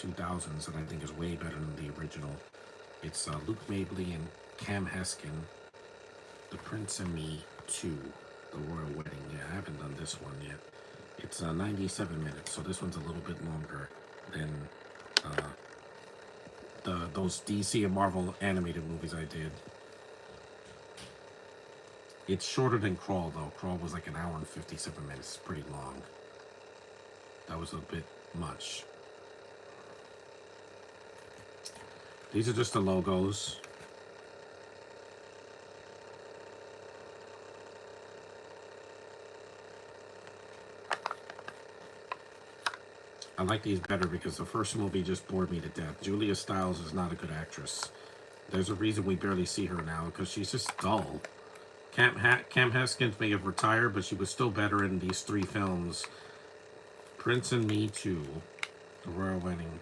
2000s that I think is way better than the original. It's Luke Mabley and Cam Heskin, The Prince and Me 2, The Royal Wedding. Yeah, I haven't done this one yet. It's 97 minutes, so this one's a little bit longer than those DC and Marvel animated movies I did. It's shorter than Crawl, though. Crawl was like an hour and 57 minutes. It's pretty long. That was a bit much. These are just the logos. I like these better because the first movie just bored me to death. Julia Stiles is not a good actress. There's a reason we barely see her now, because she's just dull. Cam Haskins may have retired, but she was still better in these three films. Prince and Me 2, The Royal Wedding.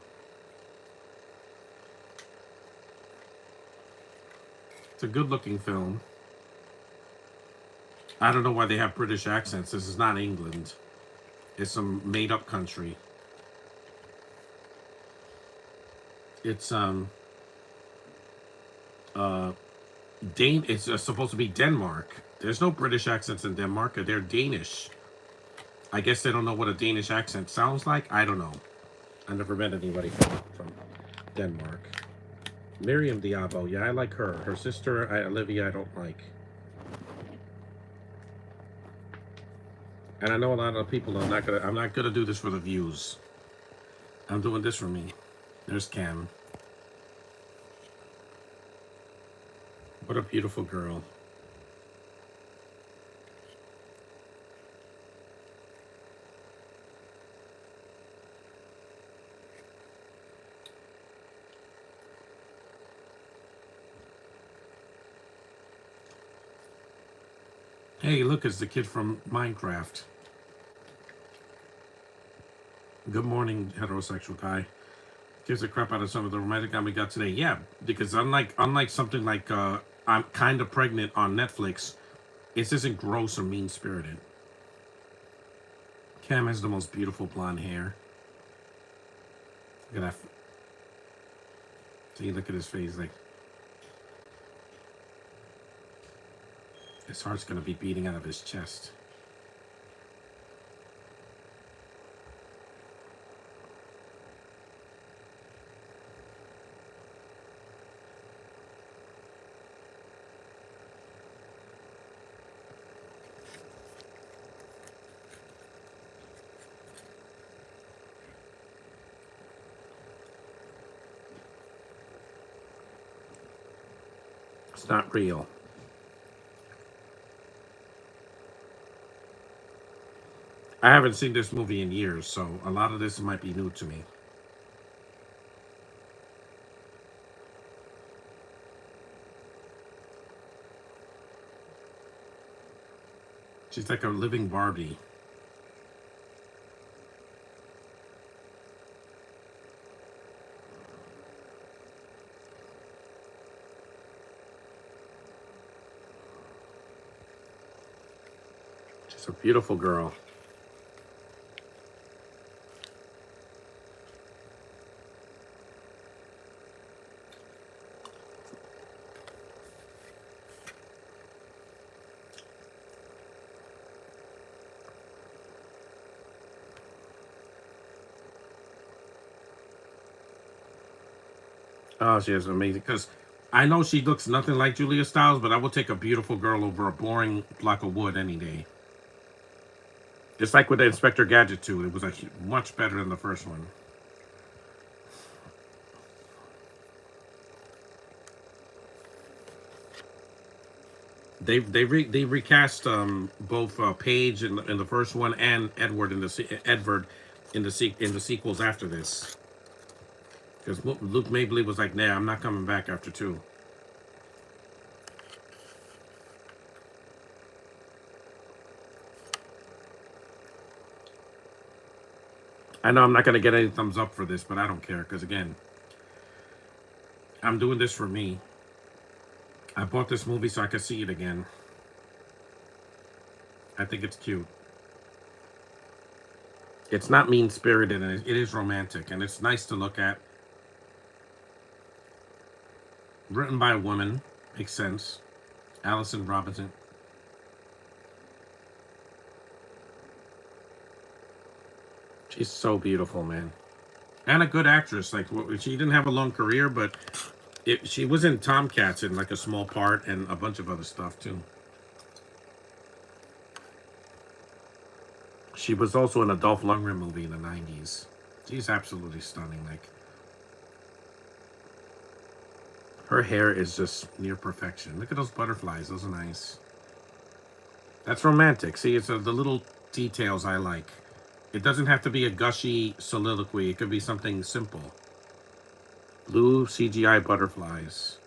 It's a good-looking film. I don't know why they have British accents. This is not England. It's some made-up country. It's it's supposed to be Denmark. There's no British accents in Denmark. They're Danish. I guess they don't know what a Danish accent sounds like. I don't know. I never met anybody from Denmark. Miriam Diabo. Yeah, I like her. Her sister, Olivia, I don't like. And I know a lot of people are not gonna. I'm not gonna do this for the views. I'm doing this for me. There's Cam. What a beautiful girl. Hey, look, it's the kid from Minecraft. Good morning, heterosexual guy. Gives a crap out of some of the romantic comedy we got today. Yeah, because unlike something like I'm Kind of Pregnant on Netflix, it isn't gross or mean-spirited. Cam has the most beautiful blonde hair. Look at that. See, look at his face. Like, his heart's gonna be beating out of his chest. It's not real. I haven't seen this movie in years, so a lot of this might be new to me. She's like a living Barbie. She's a beautiful girl. Oh, she is amazing. Because I know she looks nothing like Julia Stiles, but I will take a beautiful girl over a boring block of wood any day. It's like with the Inspector Gadget 2. It was much better than the first one. They recast both Paige in the first one and Edward in the sequels after this. Because Luke Mabley was like, "Nah, I'm not coming back after 2." I know I'm not gonna get any thumbs up for this, but I don't care because again, I'm doing this for me. I bought this movie so I could see it again. I think it's cute. It's not mean spirited, and it is romantic, and it's nice to look at. Written by a woman, makes sense. Allison Robinson. She's so beautiful, man, and a good actress. Like she didn't have a long career, but she was in Tomcats in like a small part and a bunch of other stuff too. She was also in a Dolph Lundgren movie in the '90s. She's absolutely stunning. Like her hair is just near perfection. Look at those butterflies; those are nice. That's romantic. See, it's the little details I like. It doesn't have to be a gushy soliloquy. It could be something simple. Blue CGI butterflies.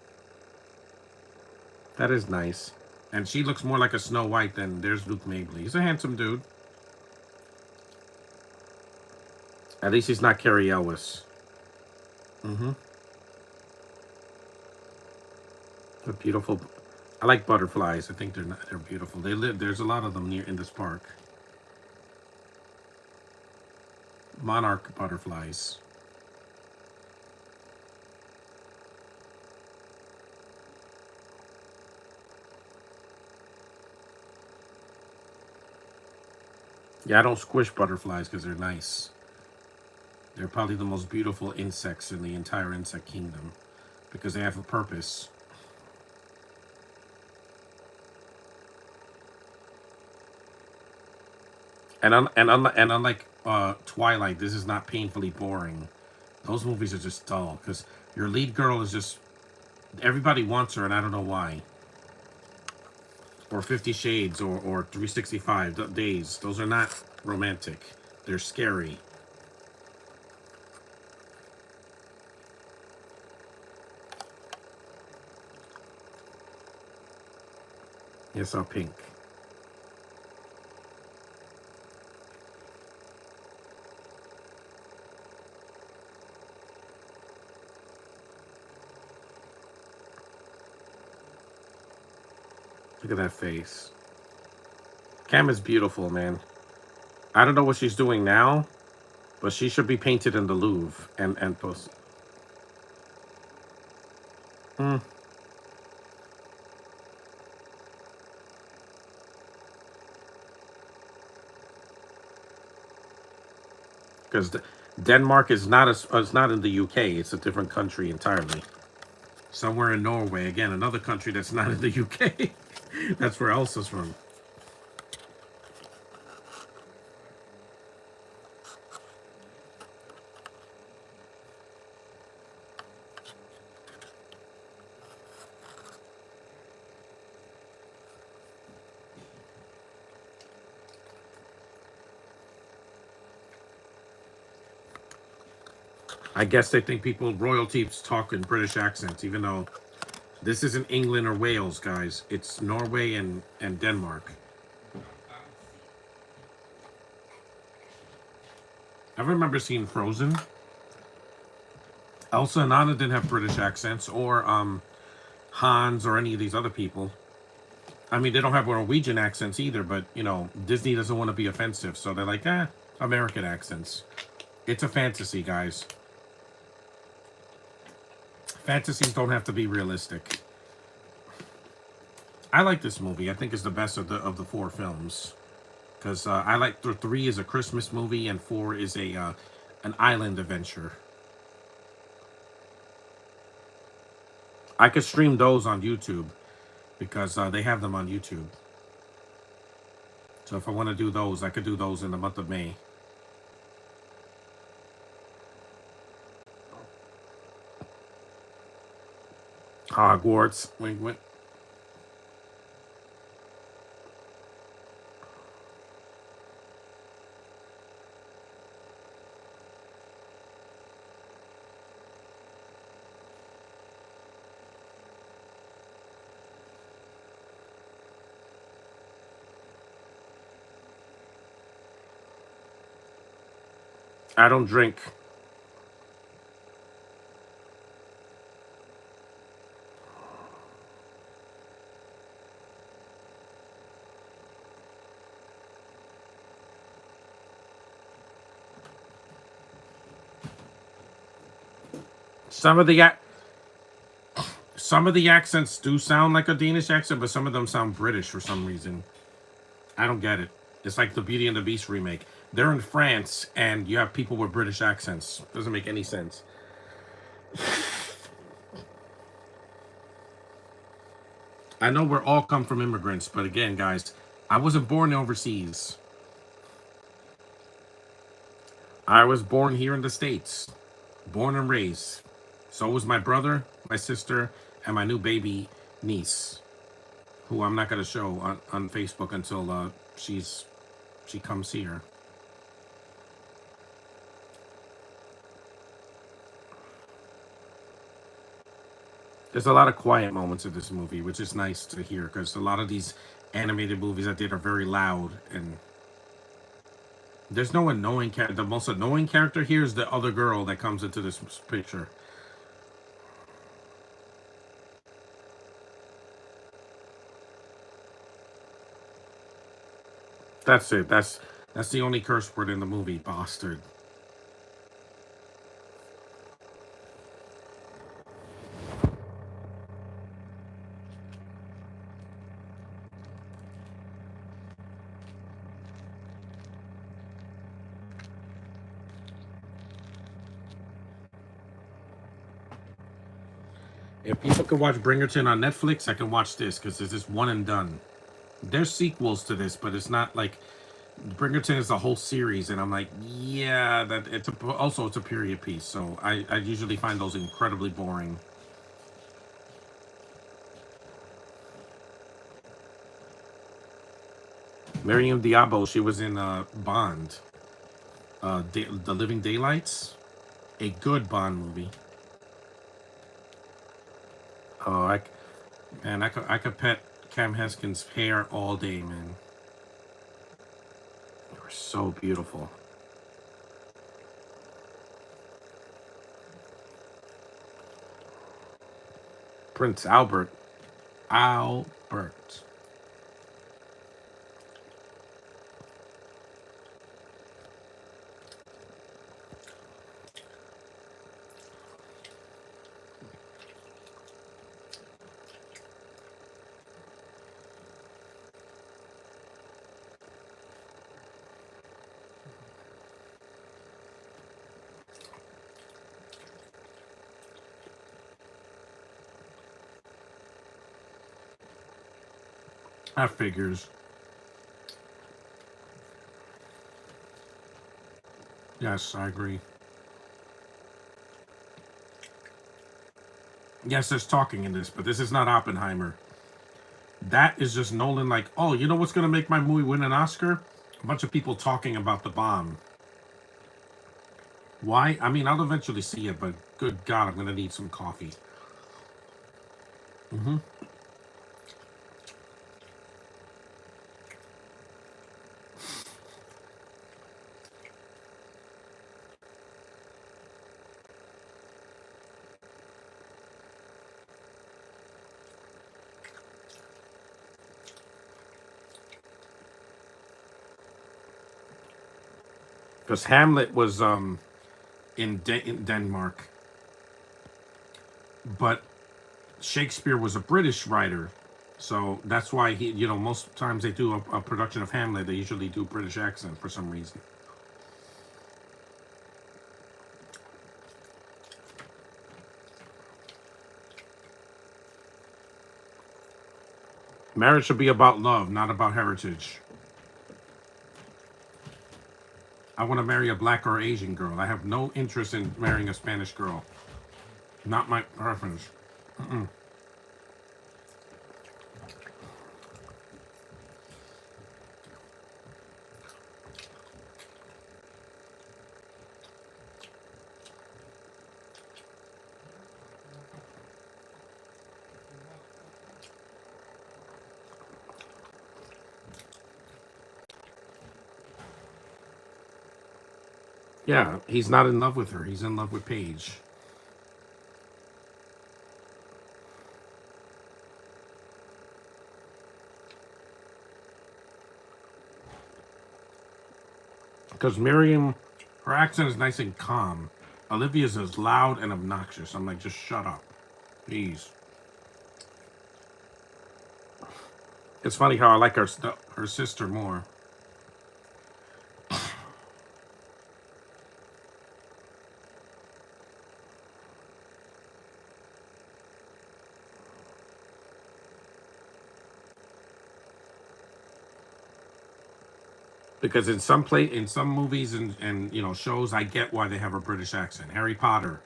That is nice. And she looks more like a Snow White than there's Luke Mabley. He's a handsome dude. At least he's not Carrie Ellis. Mm-hmm. They're beautiful. I like butterflies. I think they're beautiful. They live. There's a lot of them near in this park. Monarch butterflies. Yeah, I don't squish butterflies because they're nice. They're probably the most beautiful insects in the entire insect kingdom because they have a purpose. And unlike Twilight, this is not painfully boring. Those movies are just dull because your lead girl is just everybody wants her, and I don't know why. Or 50 Shades or 365 Days. Those are not romantic. They're scary. Yes, our pink. Look at that face. Cam is beautiful, man. I don't know what she's doing now, but she should be painted in the Louvre and post. Mm, because Denmark is not in the UK. It's a different country entirely. Somewhere in Norway, again, another country that's not in the UK. That's where Elsa's from. I guess they think people royalties talk in British accents, even though this isn't England or Wales, guys. It's Norway and Denmark. I remember seeing Frozen. Elsa and Anna didn't have British accents, or Hans or any of these other people. I mean, they don't have Norwegian accents either, but Disney doesn't want to be offensive, so they're like, American accents. It's a fantasy, guys. Fantasies don't have to be realistic. I like this movie. I think it's the best of the four films because I like three is a Christmas movie and four is a an island adventure. I could stream those on YouTube because they have them on YouTube. So if I want to do those, I could do those in the month of May. Hogwarts. Wink, wink. I don't drink. Some of the some of the accents do sound like a Danish accent, but some of them sound British for some reason. I don't get it. It's like the Beauty and the Beast remake. They're in France, and you have people with British accents. Doesn't make any sense. I know we're all come from immigrants, but again, guys, I wasn't born overseas. I was born here in the States, born and raised. So was my brother, my sister, and my new baby niece, who I'm not gonna show on Facebook until she comes here. There's a lot of quiet moments in this movie, which is nice to hear because a lot of these animated movies I did are very loud, and there's no annoying character. The most annoying character here is the other girl that comes into this picture. That's it. That's the only curse word in the movie, bastard. If people can watch Bringerton on Netflix, I can watch this because this is one and done. There's sequels to this, but it's not like Bringerton is the whole series, and I'm like, yeah, that also it's a period piece, so I usually find those incredibly boring. Miriam Diabo, she was in Bond, The Living Daylights, a good Bond movie. Oh, man, I could pet Cam Heskin's hair all day, man. They were so beautiful. Prince Albert. Albert. That figures. Yes, I agree. Yes, there's talking in this, but this is not Oppenheimer. That is just Nolan like, oh, you know what's going to make my movie win an Oscar? A bunch of people talking about the bomb. Why? I mean, I'll eventually see it, but good God, I'm going to need some coffee. Mm-hmm. Because Hamlet was in Denmark, but Shakespeare was a British writer, so that's why most times they do a production of Hamlet, they usually do British accent for some reason. Marriage should be about love, not about heritage. I want to marry a black or Asian girl. I have no interest in marrying a Spanish girl. Not my preference. Mm-mm. Yeah, he's not in love with her. He's in love with Paige. Because Miriam, her accent is nice and calm. Olivia's as loud and obnoxious. I'm like, just shut up, please. It's funny how I like her sister more. Because in some movies and shows, I get why they have a British accent. Harry Potter,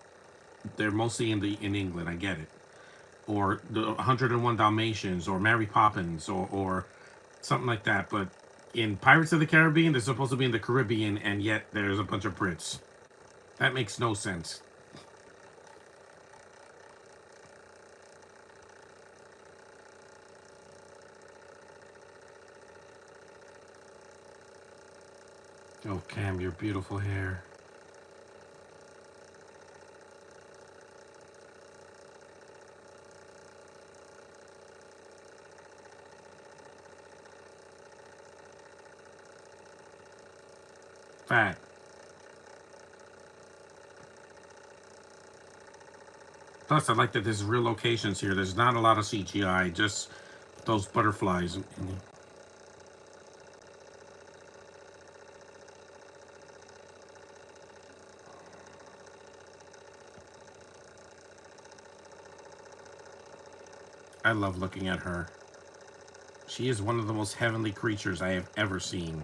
they're mostly in England. I get it. Or the 101 Dalmatians, or Mary Poppins, or something like that. But in Pirates of the Caribbean, they're supposed to be in the Caribbean, and yet there's a bunch of Brits. That makes no sense. Oh, Cam, your beautiful hair. Fat. Plus, I like that there's real locations here. There's not a lot of CGI, just those butterflies. I love looking at her. She is one of the most heavenly creatures I have ever seen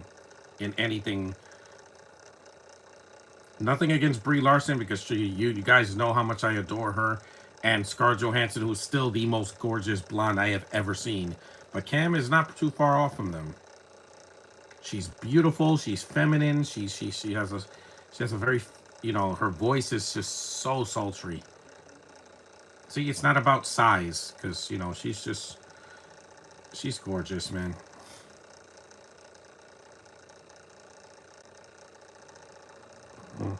in anything. Nothing against Brie Larson, because you guys know how much I adore her, and Scarlett Johansson, who's still the most gorgeous blonde I have ever seen. But Cam is not too far off from them. She's beautiful. She's feminine. She has a very, her voice is just so sultry. See, it's not about size, because she's gorgeous, man. Mm.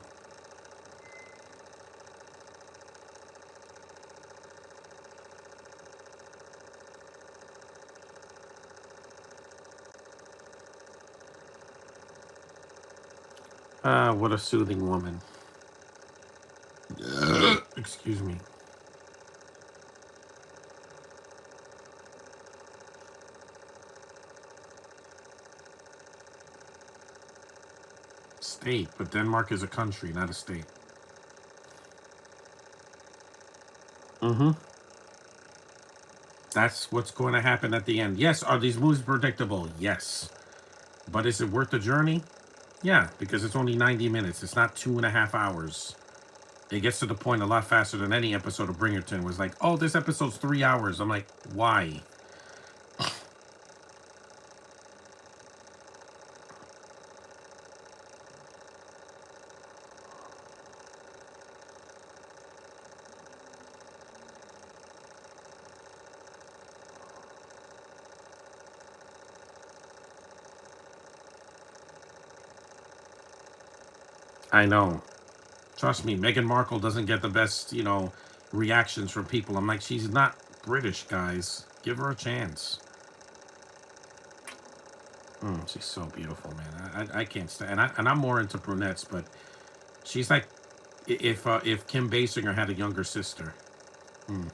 What a soothing woman. Excuse me. State, but Denmark is a country, not a state. Mm-hmm. That's what's going to happen at the end. Yes, are these movies predictable? Yes. But is it worth the journey? Yeah, because it's only 90 minutes. It's not 2.5 hours. It gets to the point a lot faster than any episode of Bringerton was like, oh, this episode's 3 hours. I'm like, why? I know. Trust me, Meghan Markle doesn't get the best, reactions from people. I'm like, she's not British, guys. Give her a chance. She's so beautiful, man. I can't stand. And I'm more into brunettes, but she's like, if Kim Basinger had a younger sister. Mm.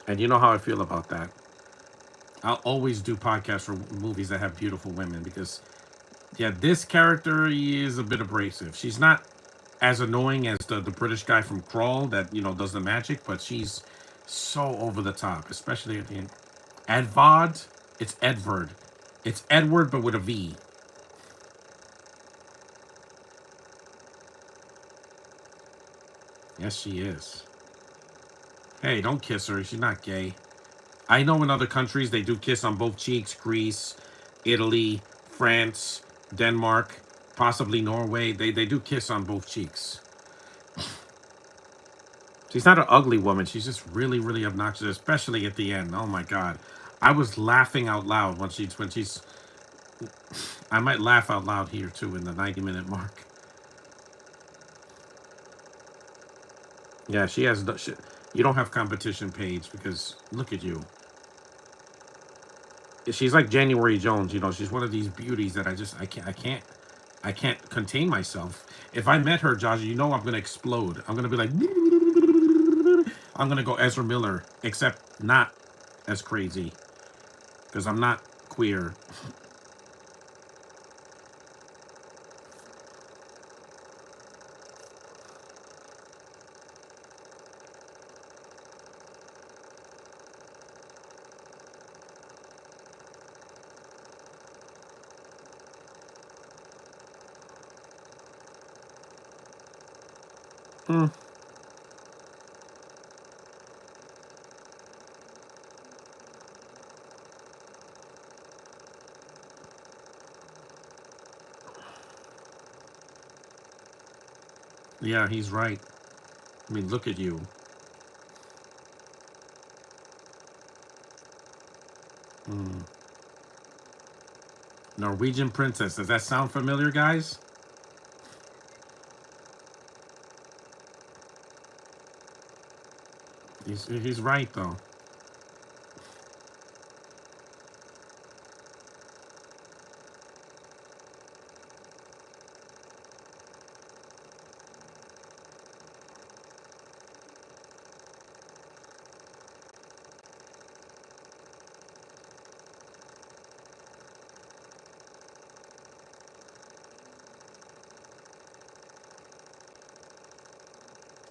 And you know how I feel about that. I'll always do podcasts for movies that have beautiful women, because yeah, this character is a bit abrasive. She's not as annoying as the British guy from Crawl that does the magic, but she's so over the top, especially at the end. Edvard, it's Edward, it's Edward but with a V. Yes, she is. Hey, don't kiss her. She's not gay. I know in other countries they do kiss on both cheeks. Greece, Italy, France, Denmark, possibly Norway. They do kiss on both cheeks. She's not an ugly woman. She's just really, really obnoxious, especially at the end. Oh my god. I was laughing out loud when she's I might laugh out loud here too in the 90-minute mark. Yeah, she has you don't have competition, Paige, because look at you. She's like January Jones, she's one of these beauties that I can't contain myself. If I met her, Josh, you know I'm gonna explode. I'm gonna be like, I'm gonna go Ezra Miller, except not as crazy because I'm not queer. Hmm. Yeah, he's right. I mean, look at you. Hmm. Norwegian princess. Does that sound familiar, guys? He's right though.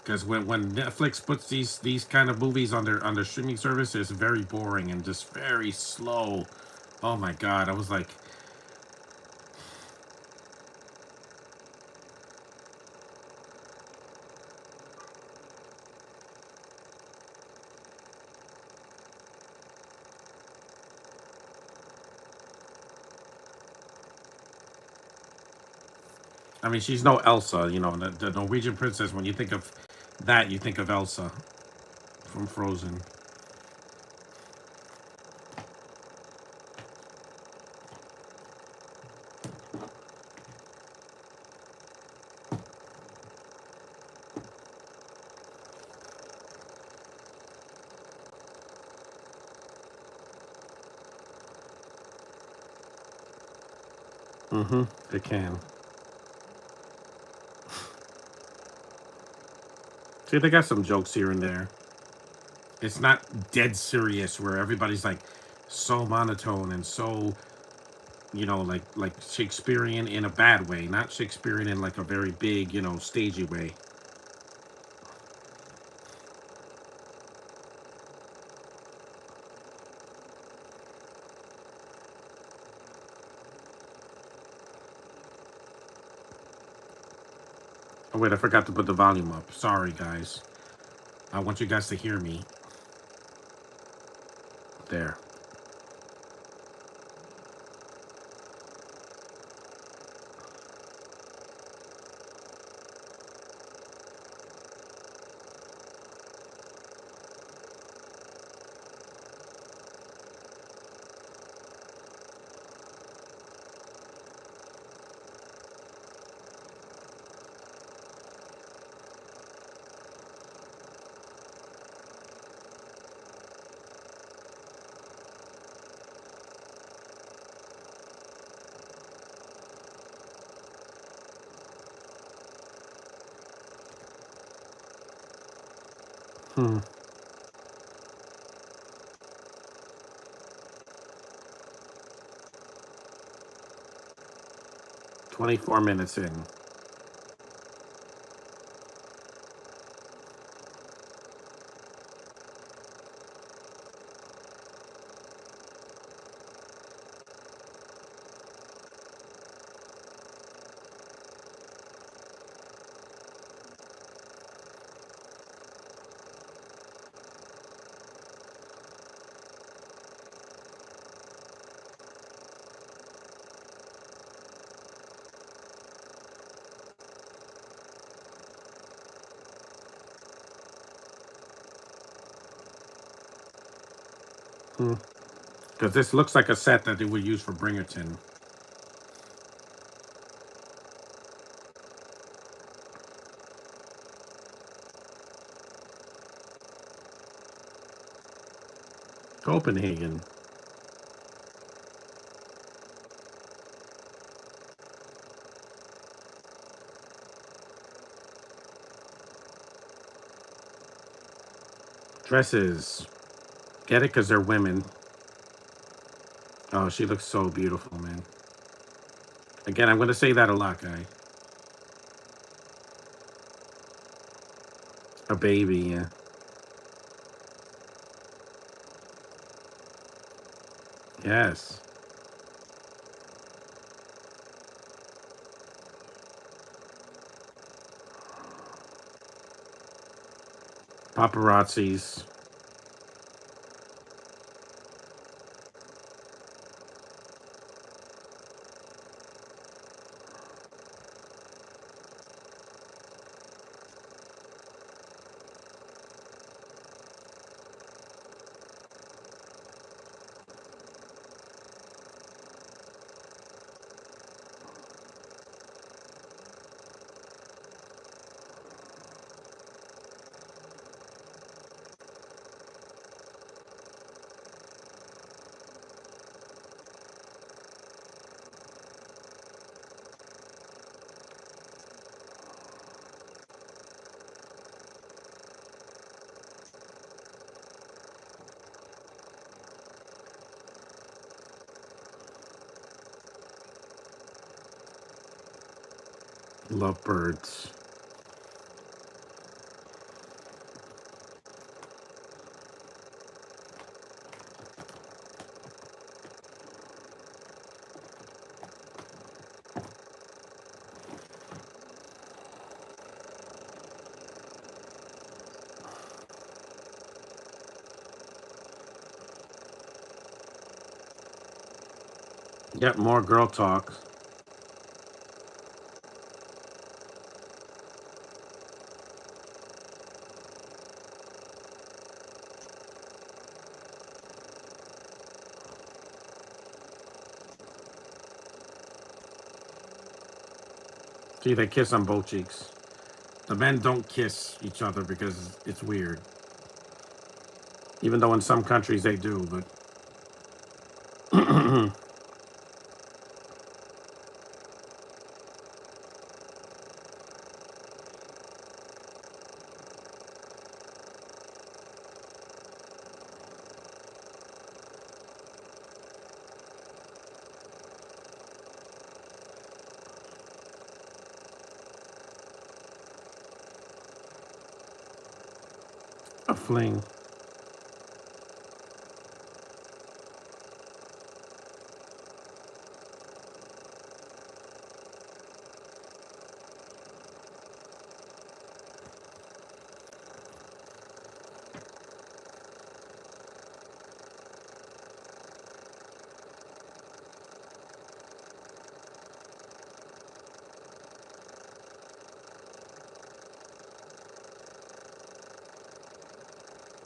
Because when Netflix puts these kind of movies on their streaming service, it's very boring and just very slow. Oh my god! I was like, I mean, she's no Elsa, you know, the Norwegian princess. When you think of that, you think of Elsa from Frozen. Mm-hmm. It can. See, they got some jokes here and there. It's not dead serious where everybody's like so monotone and so, you know, like Shakespearean in a bad way, not Shakespearean in like a very big, you know, stagey way. Oh wait, I forgot to put the volume up. Sorry, guys. I want you guys to hear me. There. Hmm. 24 minutes in. Hmm. Because this looks like a set that they would use for Bringerton. Copenhagen. Dresses. Get it? Because they're women. Oh, she looks so beautiful, man. Again, I'm going to say that a lot, guy. A baby, yeah. Yes. Paparazzis. Lovebirds. Yep, more girl talk. See, they kiss on both cheeks. The men don't kiss each other because it's weird. Even though in some countries they do, but a fling.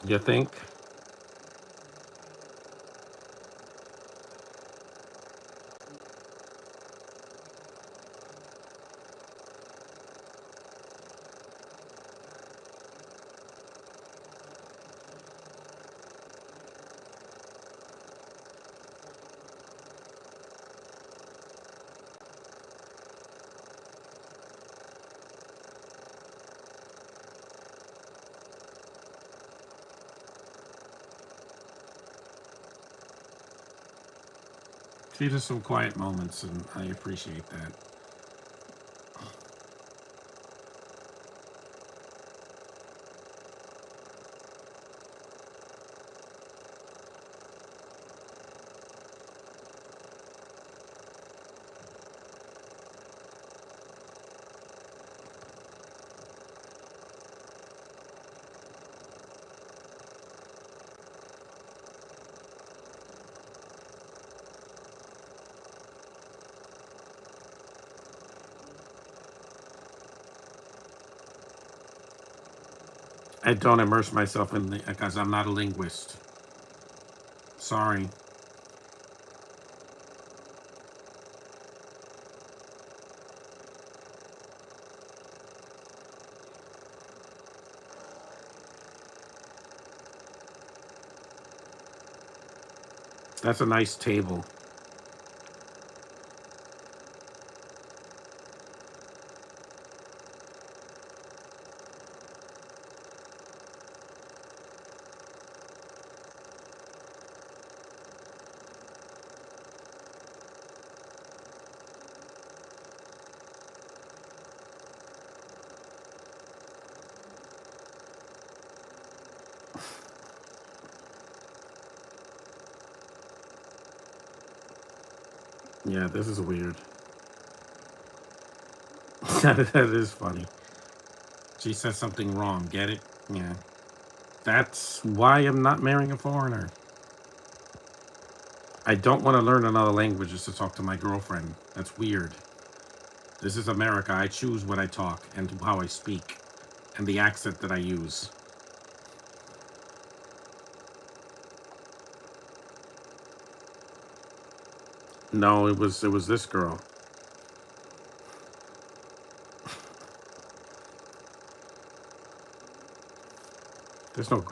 You think? See, just some quiet moments, and I appreciate that. I don't immerse myself in because I'm not a linguist. Sorry. That's a nice table. Yeah, this is weird. That is funny. She says something wrong. Get it? Yeah. That's why I'm not marrying a foreigner. I don't want to learn another language just to talk to my girlfriend. That's weird. This is America. I choose what I talk and how I speak and the accent that I use. No, it was this girl. There's no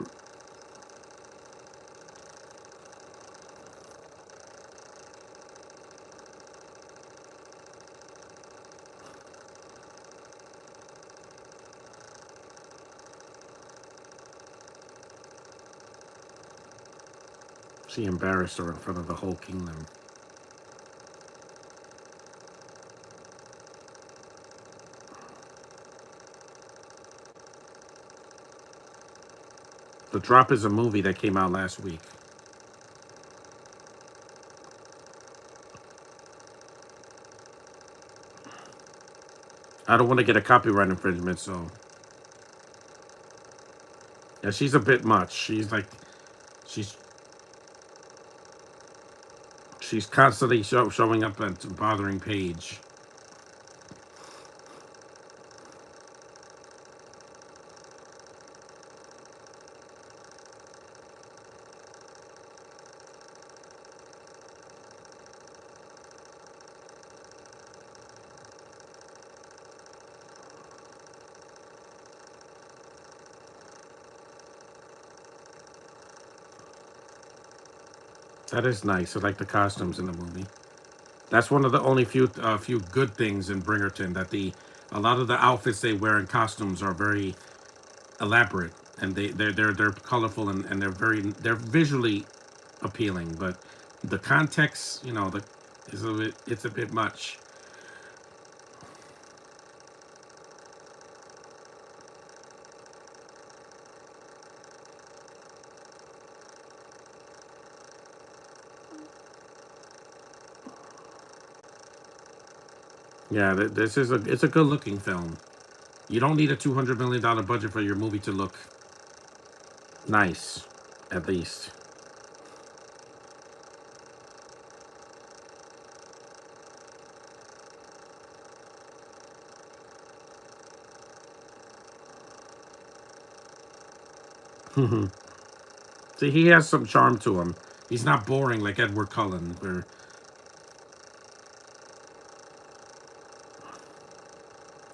She embarrassed her in front of the whole kingdom. The Drop is a movie that came out last week. I don't want to get a copyright infringement, so yeah, she's a bit much. She's she's constantly showing up and bothering Paige. That is nice. I like the costumes in the movie. That's one of the only few good things in Bringerton, that the a lot of the outfits they wear in costumes are very elaborate, and they're colorful, and they're visually appealing, but the context, it's a bit much. Yeah, this is a it's a good looking film. You don't need a $200 million budget for your movie to look nice, at least. See, he has some charm to him. He's not boring like Edward Cullen, where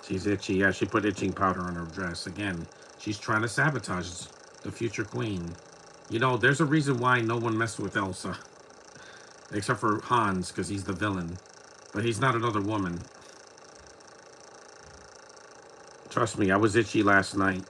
she's itchy. Yeah, she put itching powder on her dress again. She's trying to sabotage the future queen. There's a reason why no one messed with Elsa, except for Hans, because he's the villain. But he's not another woman. Trust me, I was itchy last night.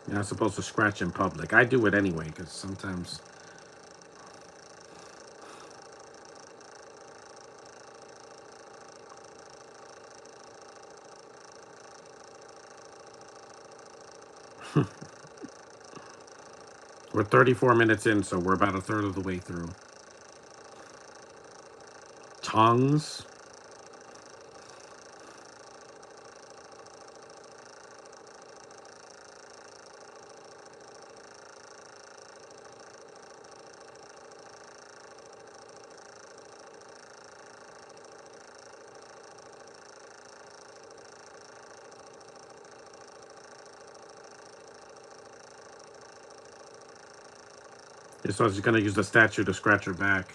You're not supposed to scratch in public. I do it anyway, because sometimes. We're 34 minutes in, so we're about a third of the way through. Tongues? So she's going to use the statue to scratch her back.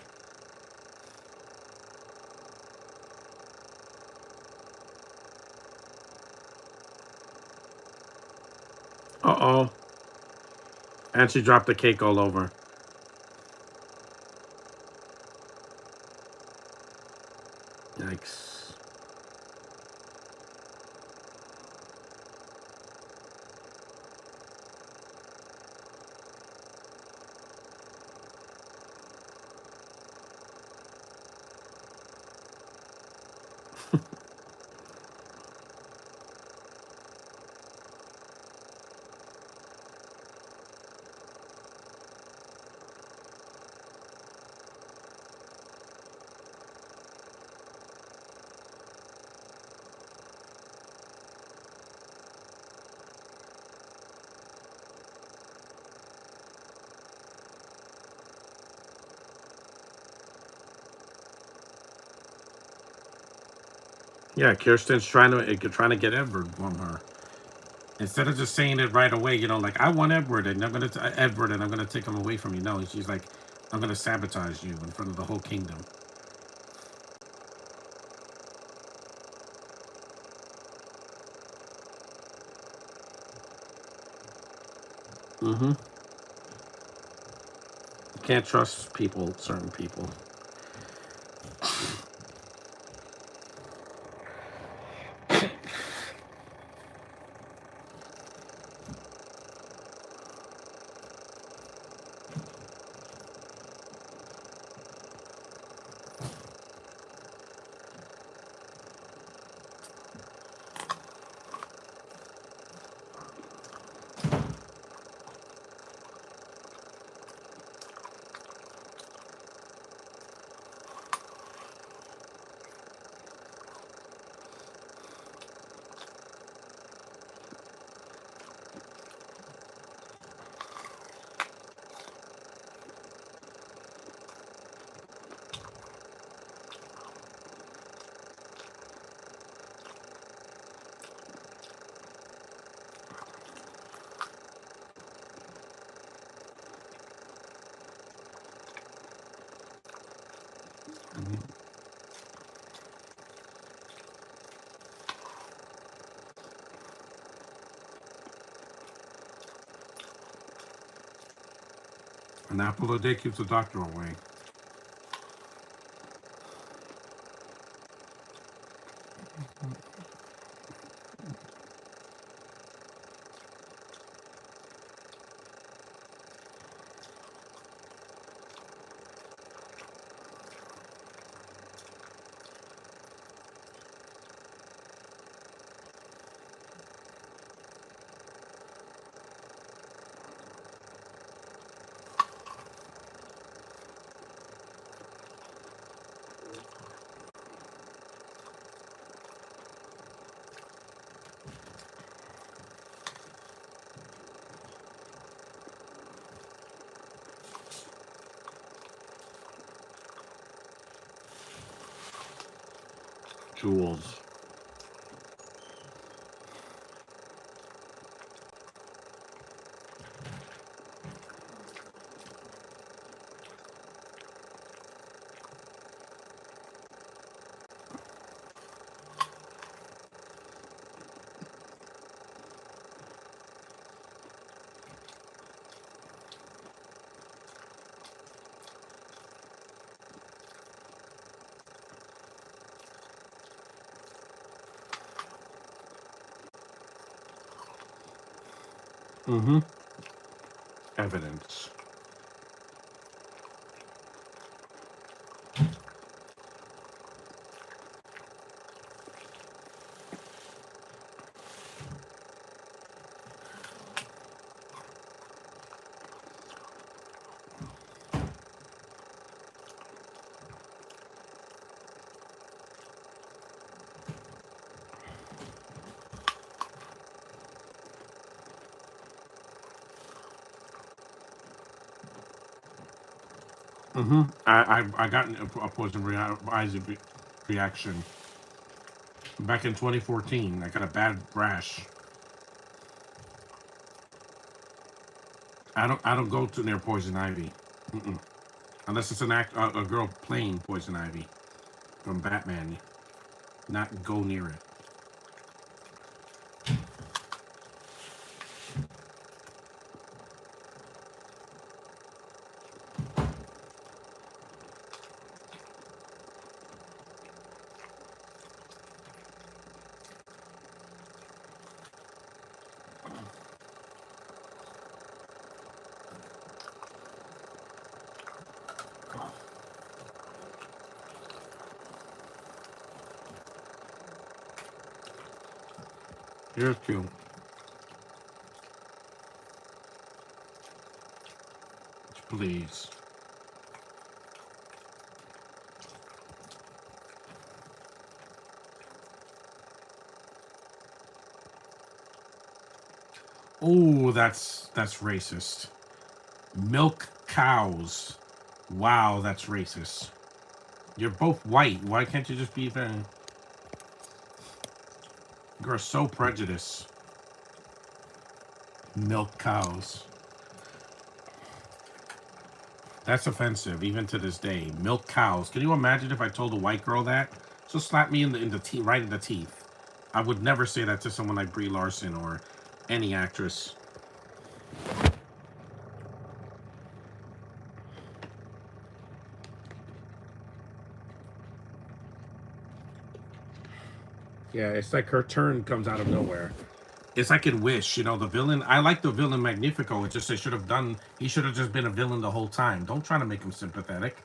Uh-oh. And she dropped the cake all over. Yikes. Yeah, Kirsten's trying to get Edward from her. Instead of just saying it right away, like I want Edward and I'm gonna take him away from you. No, she's like, I'm gonna sabotage you in front of the whole kingdom. Mm-hmm. You can't trust people, certain people. An apple a day keeps the doctor away. Jewels. Mm-hmm. Evidence. Mm-hmm. I got a poison reaction back in 2014. I got a bad rash. I don't go to near poison ivy. Mm-mm. Unless it's a girl playing poison ivy from Batman. Not go near it. Here's two. Please. Oh, that's racist. Milk cows. Wow, that's racist. You're both white. Why can't you just be the? You're so prejudiced. Milk cows. That's offensive, even to this day. Milk cows. Can you imagine if I told a white girl that? She'll slap me in the teeth, right in the teeth. I would never say that to someone like Brie Larson or any actress. Yeah, it's like her turn comes out of nowhere. It's like in Wish, you know, the villain. I like the villain Magnifico. It's just they should have done. He should have just been a villain the whole time. Don't try to make him sympathetic.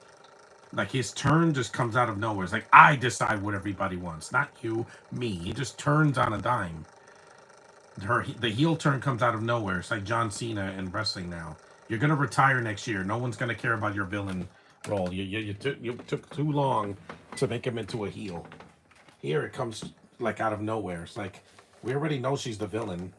Like his turn just comes out of nowhere. It's like I decide what everybody wants, not you, me. He just turns on a dime. The heel turn comes out of nowhere. It's like John Cena in wrestling now. You're gonna retire next year. No one's gonna care about your villain role. You took too long to make him into a heel. Here it comes like out of nowhere. It's like we already know she's the villain.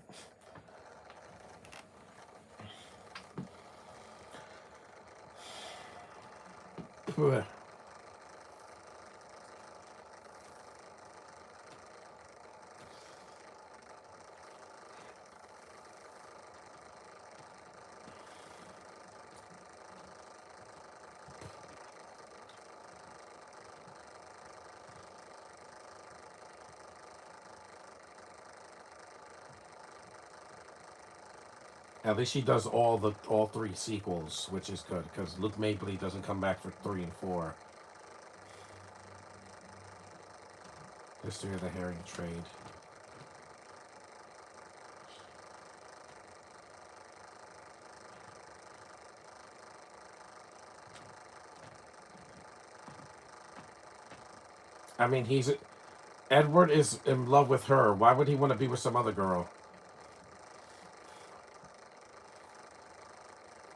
At least she does all three sequels, which is good because Luke Mabley doesn't come back for 3 and 4. History of the herring trade. I mean, Edward is in love with her. Why would he want to be with some other girl?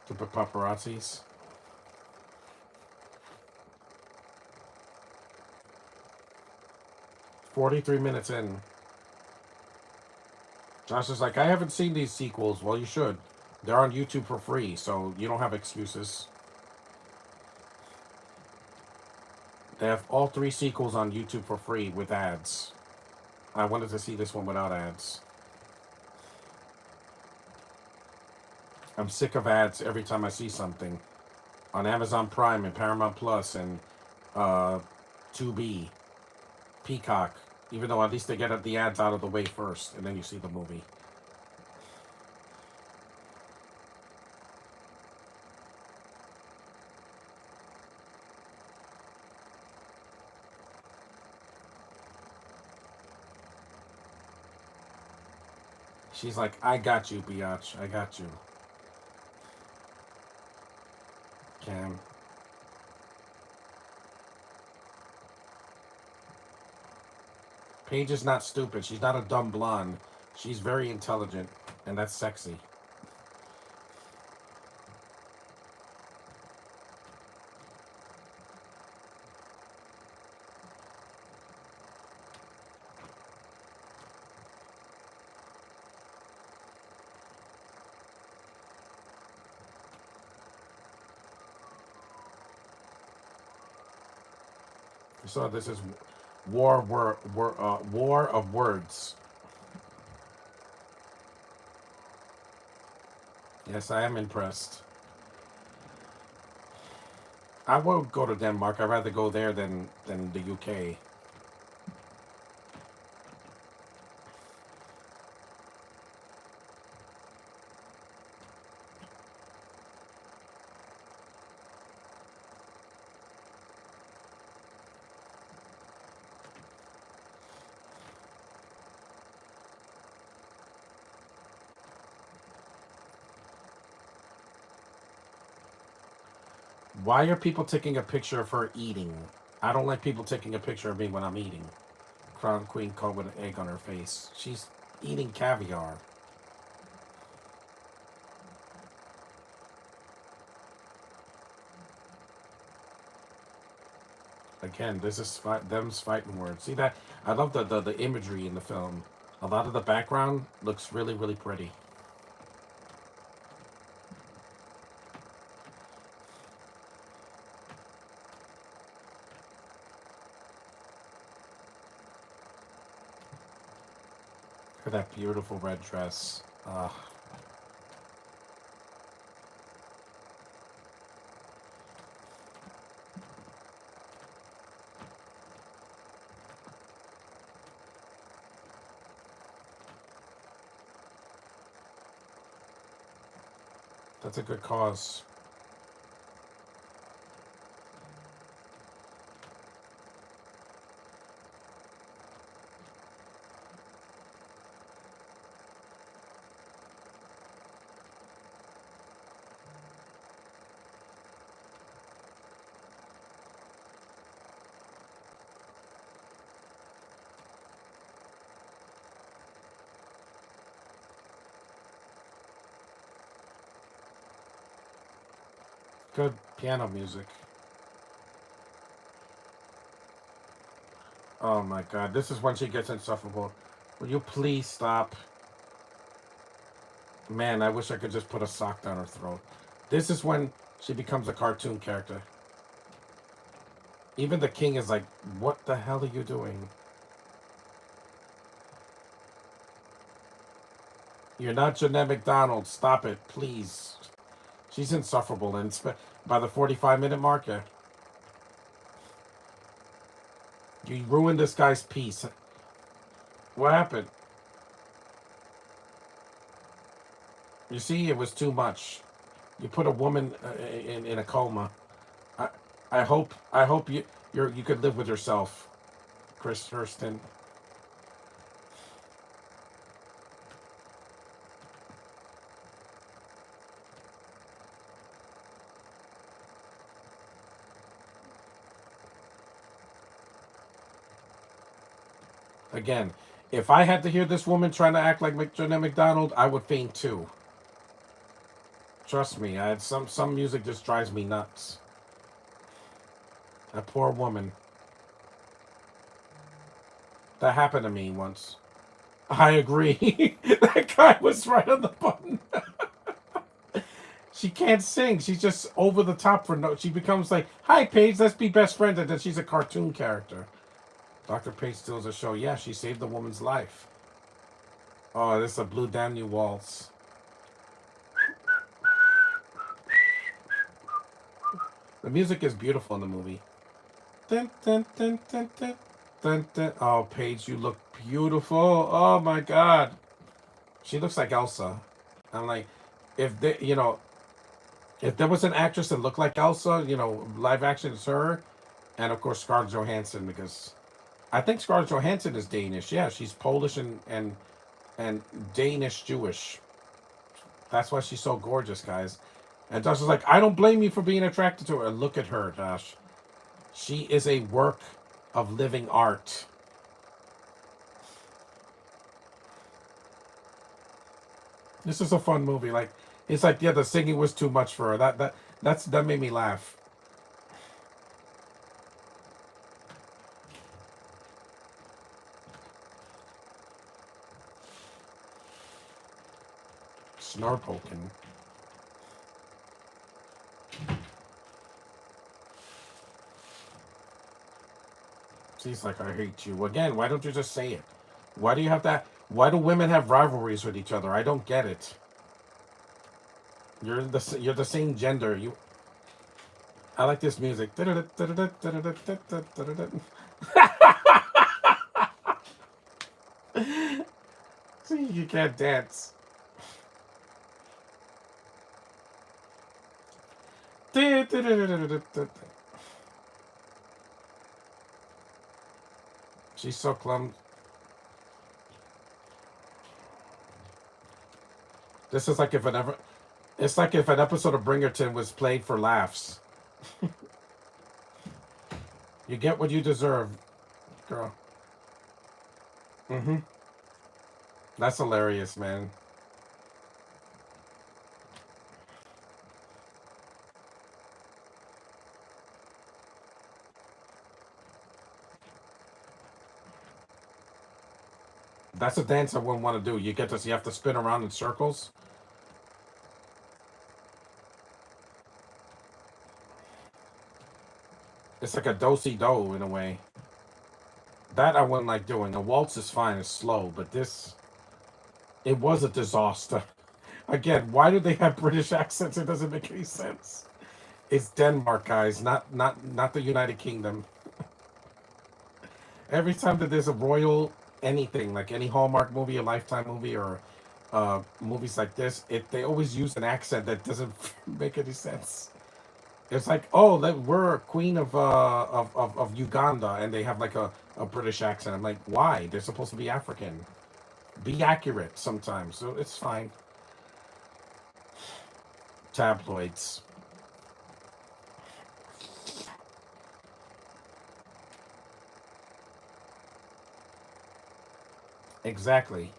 The paparazzis. 43 minutes in. Josh is like, I haven't seen these sequels. Well, you should. They're on YouTube for free, so you don't have excuses. They have all three sequels on YouTube for free with ads. I wanted to see this one without ads. I'm sick of ads every time I see something. On Amazon Prime and Paramount Plus and uh, Tubi, Peacock. Even though at least they get the ads out of the way first, and then you see the movie. She's like, I got you, biatch. I got you. Cam. Paige is not stupid. She's not a dumb blonde. She's very intelligent, and that's sexy. So this is War of Words. Yes, I am impressed. I would go to Denmark. I'd rather go there than the UK. Why are people taking a picture of her eating? I don't like people taking a picture of me when I'm eating. Crown Queen caught with an egg on her face. She's eating caviar. Again, this is them's fighting words. See that? I love the imagery in the film. A lot of the background looks really, really pretty. at that beautiful red dress. That's a good cause. Good piano music. Oh my god, this is when she gets insufferable. Will you please stop? Man, I wish I could just put a sock down her throat. This is when she becomes a cartoon character. Even the king is like, what the hell are you doing? You're not Jeanette McDonald. Stop it, please. She's insufferable. And by the 45-minute marker, you ruined this guy's piece. What happened? You see, it was too much. You put a woman in a coma. I I hope you could live with yourself, Chris Hurston. Again, if I had to hear this woman trying to act like Jeanette McDonald, I would faint too. Trust me, I had some music just drives me nuts. That poor woman. That happened to me once. I agree. That guy was right on the button. She can't sing. She's just over the top for no. She becomes like, "Hi, Paige, let's be best friends," and then she's a cartoon character. Dr. Paige steals a show. Yeah, she saved the woman's life. Oh, this is a Blue Danube waltz. The music is beautiful in the movie. Dun, dun, dun, dun, dun, dun, dun. Oh, Paige, you look beautiful. Oh my God, she looks like Elsa. I'm like, if they, if there was an actress that looked like Elsa, live action, it's her, and of course Scarlett Johansson, because I think Scarlett Johansson is Danish. Yeah, she's Polish and Danish Jewish. That's why she's so gorgeous, guys. And Josh is like, I don't blame you for being attracted to her. Look at her, Josh. She is a work of living art. This is a fun movie. Like, it's like, yeah, the singing was too much for her. That made me laugh. Snarpoken. She's like, I hate you. Again, why don't you just say it? Why do you have that? Why do women have rivalries with each other? I don't get it. You're the same gender. I like this music. See, you can't dance. She's so clumsy. This is like if an ever. It's like if an episode of Bringerton was played for laughs. You get what you deserve, girl. Mm-hmm. That's hilarious, man. That's a dance I wouldn't want to do. You have to spin around in circles. It's like a do-si do in a way. That I wouldn't like doing. A waltz is fine, it's slow, but this It was a disaster. Again, why do they have British accents? It doesn't make any sense. It's Denmark, guys, not the United Kingdom. Every time that there's a royal anything, like any Hallmark movie, a Lifetime movie, or movies like this, they always use an accent that doesn't make any sense. It's like, oh, we're a queen of Uganda, and they have like a British accent. I'm like, why? They're supposed to be African. Be accurate sometimes, so it's fine. Tabloids, exactly.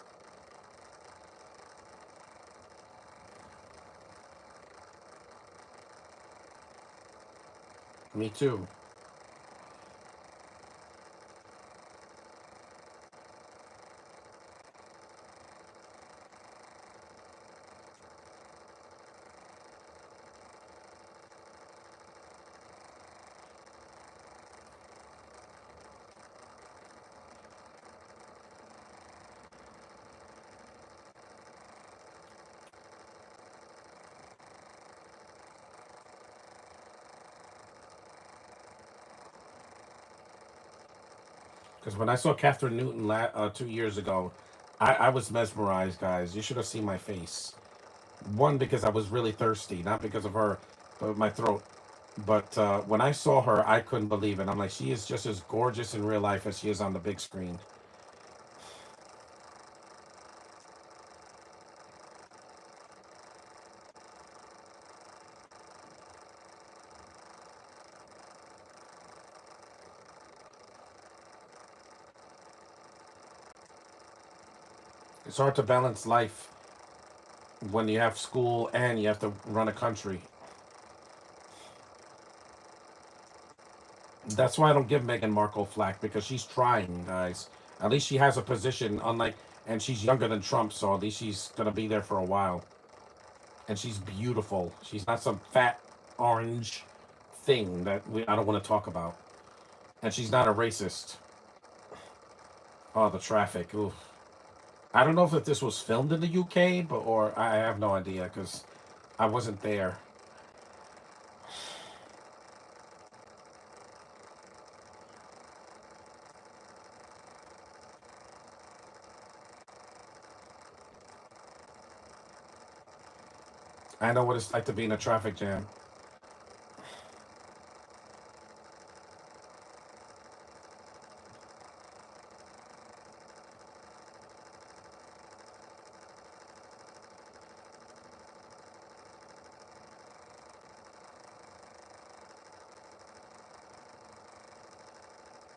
Me too. Because when I saw Catherine Newton 2 years ago, I was mesmerized, guys. You should have seen my face. One, because I was really thirsty, not because of her, but my throat. But when I saw her, I couldn't believe it. I'm like, she is just as gorgeous in real life as she is on the big screen. It's hard to balance life when you have school and you have to run a country. That's why I don't give Meghan Markle flack because she's trying, guys. At least she has a position, unlike, and she's younger than Trump, so at least she's gonna be there for a while. And she's beautiful. She's not some fat orange thing that I don't want to talk about. And she's not a racist. Oh, the traffic. Oof. I don't know if this was filmed in the UK, but or I have no idea because I wasn't there. I know what it's like to be in a traffic jam.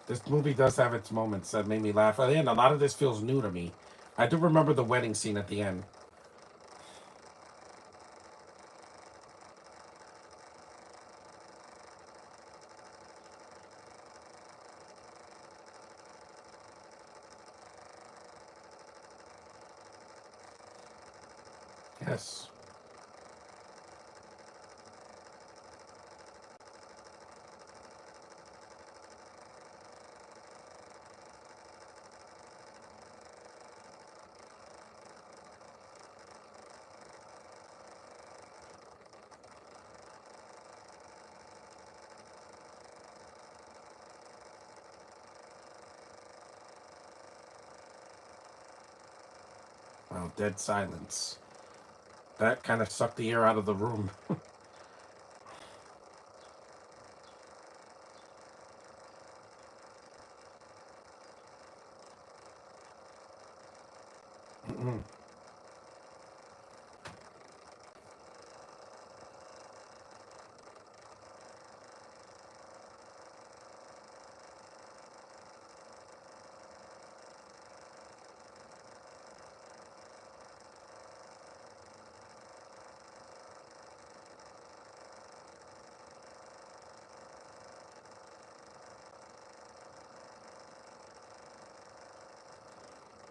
This movie does have its moments that made me laugh. At the end, a lot of this feels new to me. I do remember the wedding scene at the end. Yes. Wow, dead silence. That kind of sucked the air out of the room.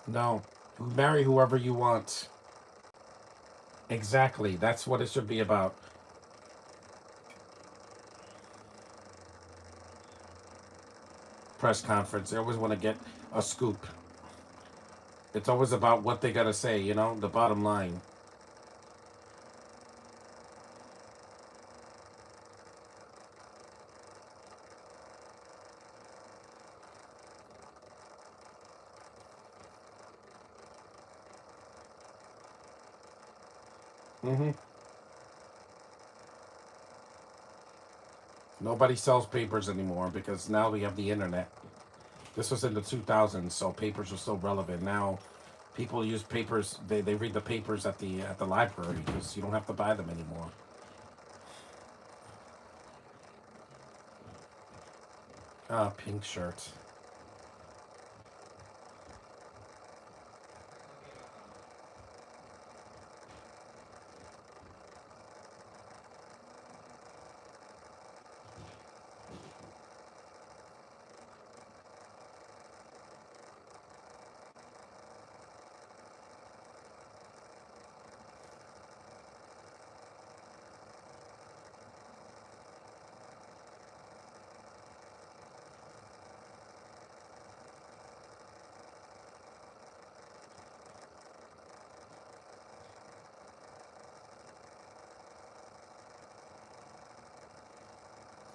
No. Marry whoever you want. Exactly. That's what it should be about. Press conference. They always want to get a scoop. It's always about what they gotta say, the bottom line. Hmm. Nobody sells papers anymore because now we have the internet. This was in the 2000s, so papers were still relevant. Now, people use papers. They read the papers at the library because you don't have to buy them anymore. Ah, pink shirt.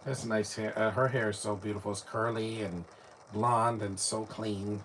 That's nice hair. Her hair is so beautiful. It's curly and blonde and so clean.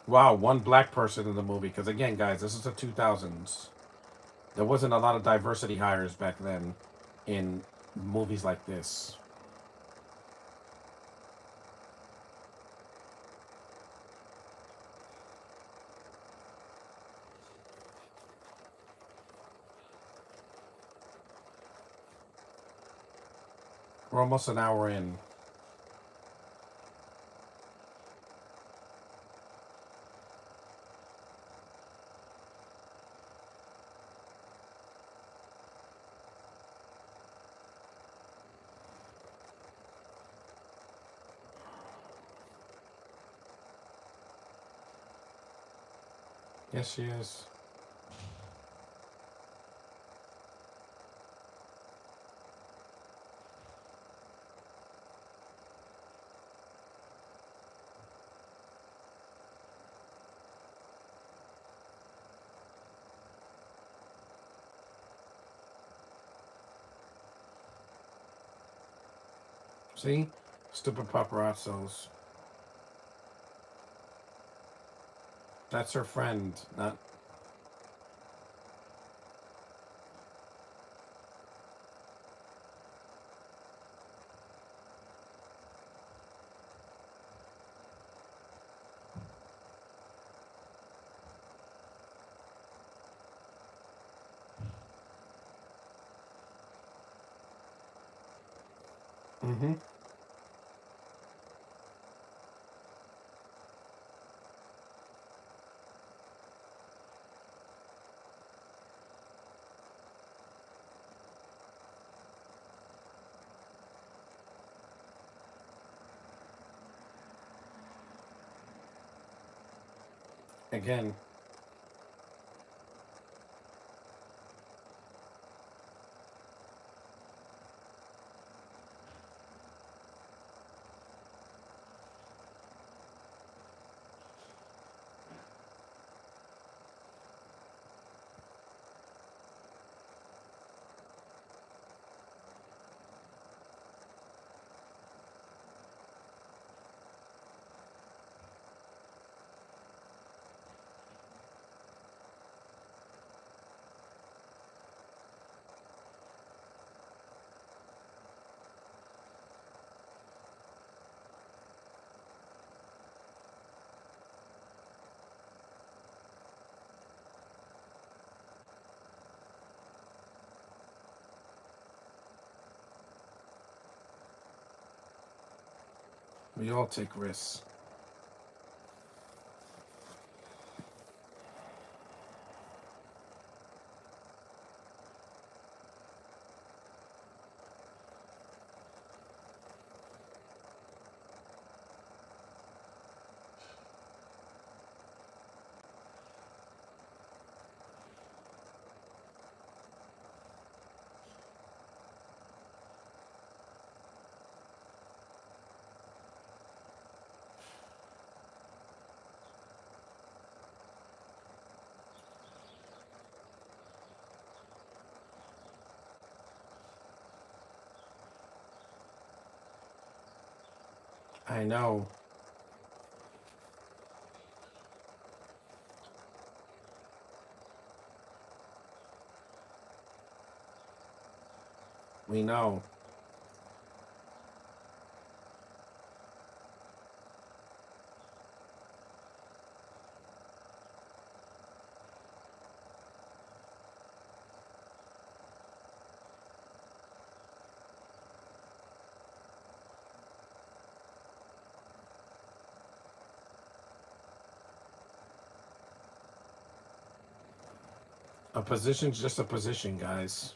Wow, one black person in the movie. Because again, guys, this is the 2000s. There wasn't a lot of diversity hires back then in movies like this. We're almost an hour in. Yes, she is. See? Stupid paparazzos. That's her friend, not. Mm-hmm. Again. We all take risks. I know. We know. A position's just a position, guys.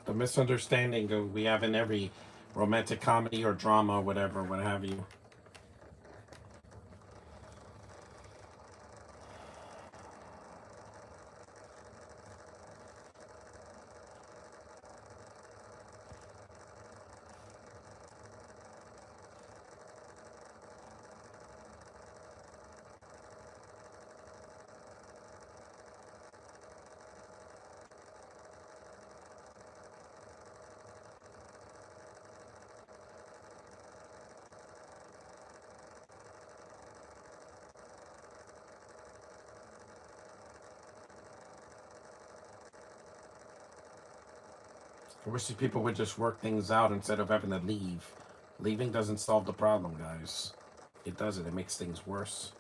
The misunderstanding that we have in every romantic comedy or drama, or whatever, what have you. I wish these people would just work things out instead of having to leave. Leaving doesn't solve the problem, guys. It doesn't. It makes things worse.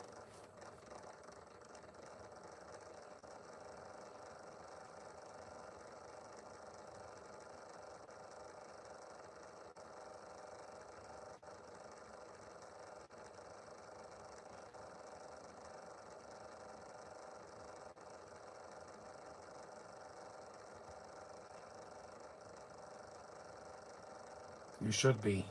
You should be.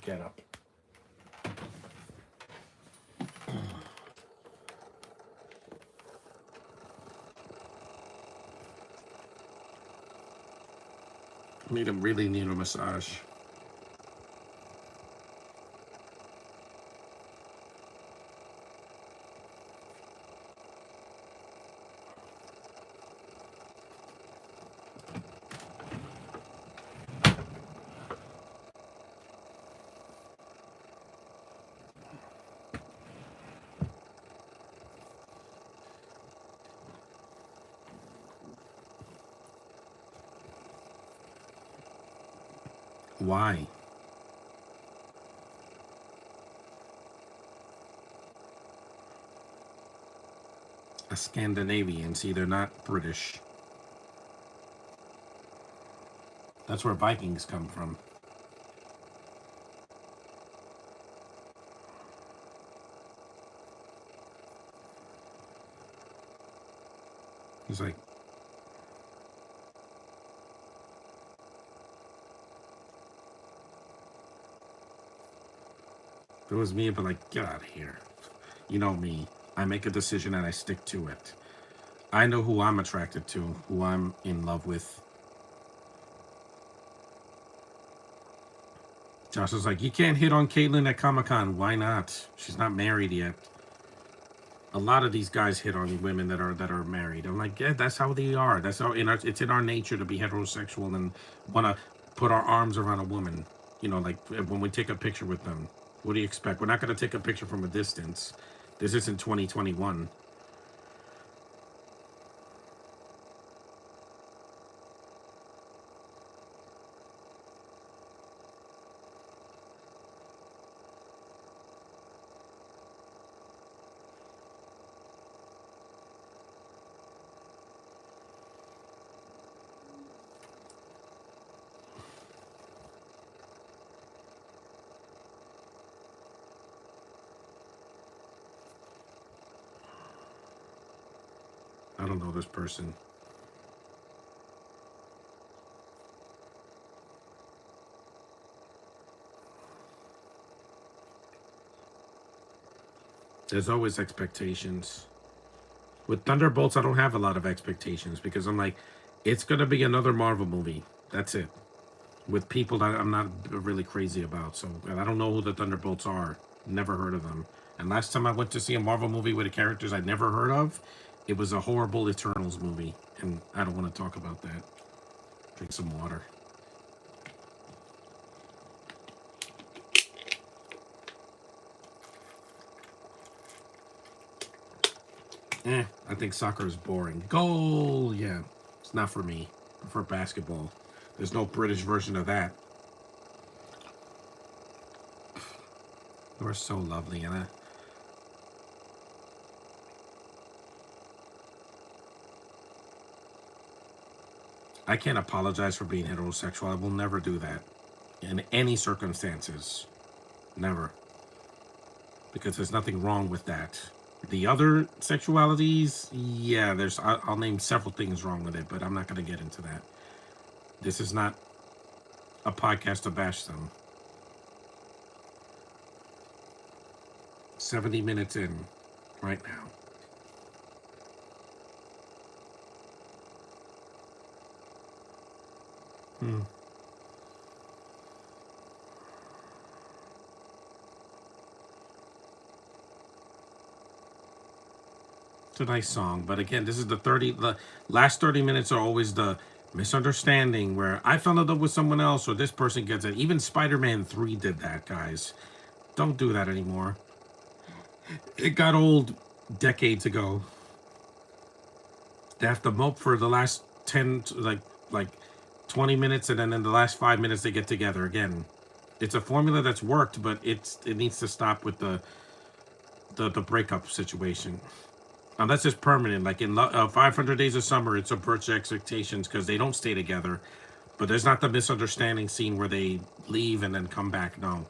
Get up. Really need a massage. Why? A Scandinavian. See, they're not British. That's where Vikings come from. He's like, if it was me, I'd be like, get out of here. You know me. I make a decision and I stick to it. I know who I'm attracted to, who I'm in love with. Josh is like, you can't hit on Caitlyn at Comic-Con. Why not? She's not married yet. A lot of these guys hit on women that are married. I'm like, yeah, that's how they are. That's how it's in our nature to be heterosexual and want to put our arms around a woman. You know, like when we take a picture with them. What do you expect? We're not going to take a picture from a distance. This isn't 2021. I don't know this person. There's always expectations. With Thunderbolts, I don't have a lot of expectations because I'm like, it's going to be another Marvel movie. That's it. With people that I'm not really crazy about. So, and I don't know who the Thunderbolts are. Never heard of them. And last time I went to see a Marvel movie with the characters I'd never heard of, it was a horrible Eternals movie. And I don't want to talk about that. Drink some water. I think soccer is boring. Goal, yeah. It's not for me. I prefer basketball. There's no British version of that. You are so lovely, Anna. I can't apologize for being heterosexual. I will never do that. In any circumstances. Never. Because there's nothing wrong with that. The other sexualities, yeah, I'll name several things wrong with it, but I'm not going to get into that. This is not a podcast to bash them. 70 minutes in right now. It's a nice song, but again, this is the last 30 minutes are always the misunderstanding where I fell in love with someone else or this person gets it. Even Spider-Man 3 did that, guys. Don't do that anymore. It got old decades ago. They have to mope for the last 10 like 20 minutes and then in the last 5 minutes they get together again. It's a formula that's worked, but it needs to stop with the breakup situation. Unless it's permanent, like in 500 Days of Summer, it subverts your expectations because they don't stay together. But there's not the misunderstanding scene where they leave and then come back. No.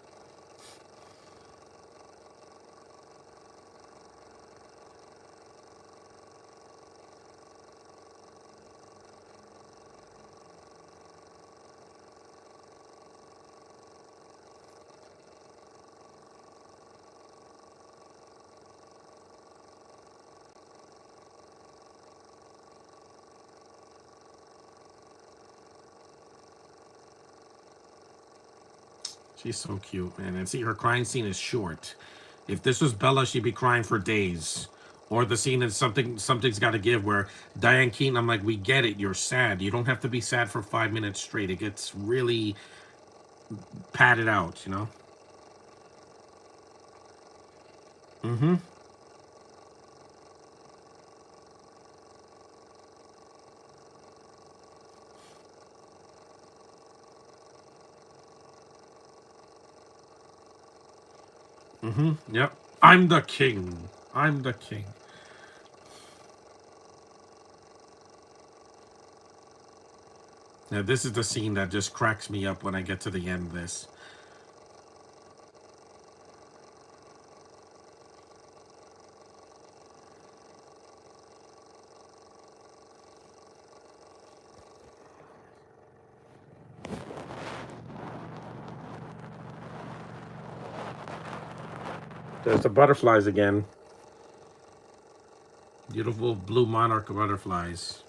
She's so cute, man. And see, her crying scene is short. If this was Bella, she'd be crying for days. Or the scene is something's got to give where Diane Keaton, I'm like, we get it. You're sad. You don't have to be sad for 5 minutes straight. It gets really padded out, you know? Mm-hmm. Yep. I'm the king. I'm the king. Now, this is the scene that just cracks me up when I get to the end of this. There's the butterflies again. Beautiful blue monarch butterflies.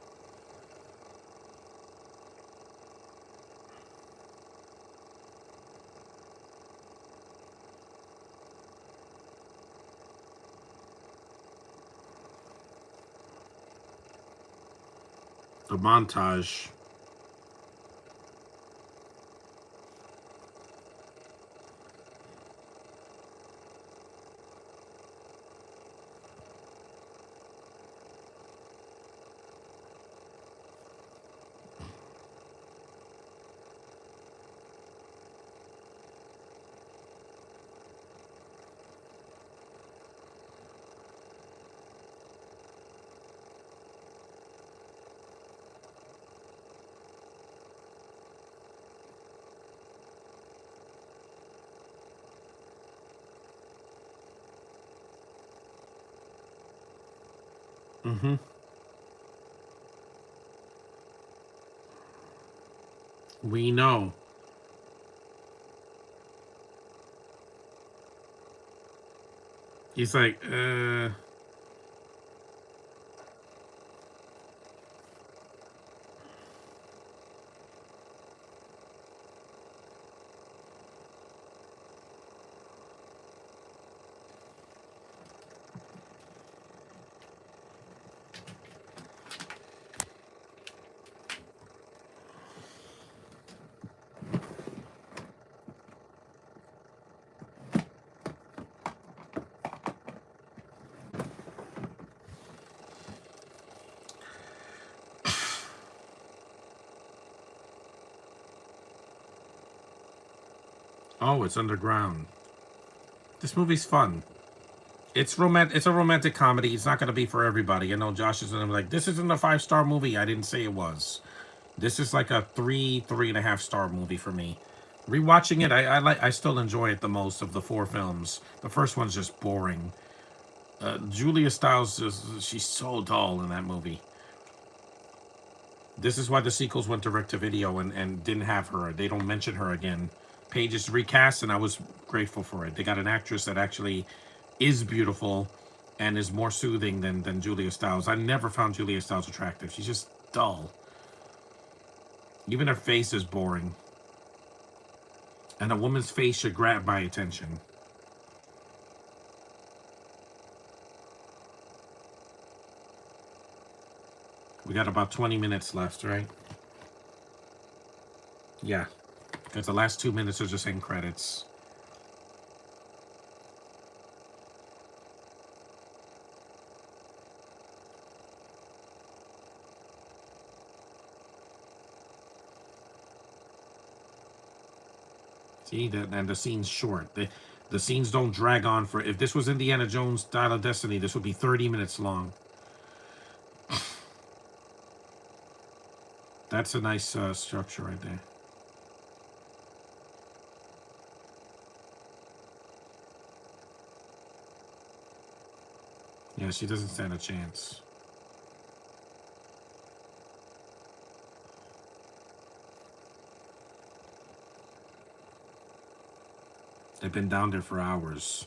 The montage. Mm-hmm. We know. He's like, oh, it's underground. This movie's fun. It's romantic. It's a romantic comedy. It's not going to be for everybody. I know Josh is going to be like, "This isn't a 5-star movie." I didn't say it was. This is like a 3.5 star movie for me. Rewatching it, I like. I still enjoy it the most of the 4 films. The first one's just boring. Julia Stiles she's so dull in that movie. This is why the sequels went direct to video and didn't have her. They don't mention her again. Paige is recast, and I was grateful for it. They got an actress that actually is beautiful and is more soothing than Julia Stiles. I never found Julia Stiles attractive. She's just dull. Even her face is boring. And a woman's face should grab my attention. We got about 20 minutes left, right? Yeah. Because the last 2 minutes are just end credits. See, and the scene's short. The scenes don't drag on for... If this was Indiana Jones Dial of Destiny, this would be 30 minutes long. That's a nice structure right there. Yeah, she doesn't stand a chance. They've been down there for hours.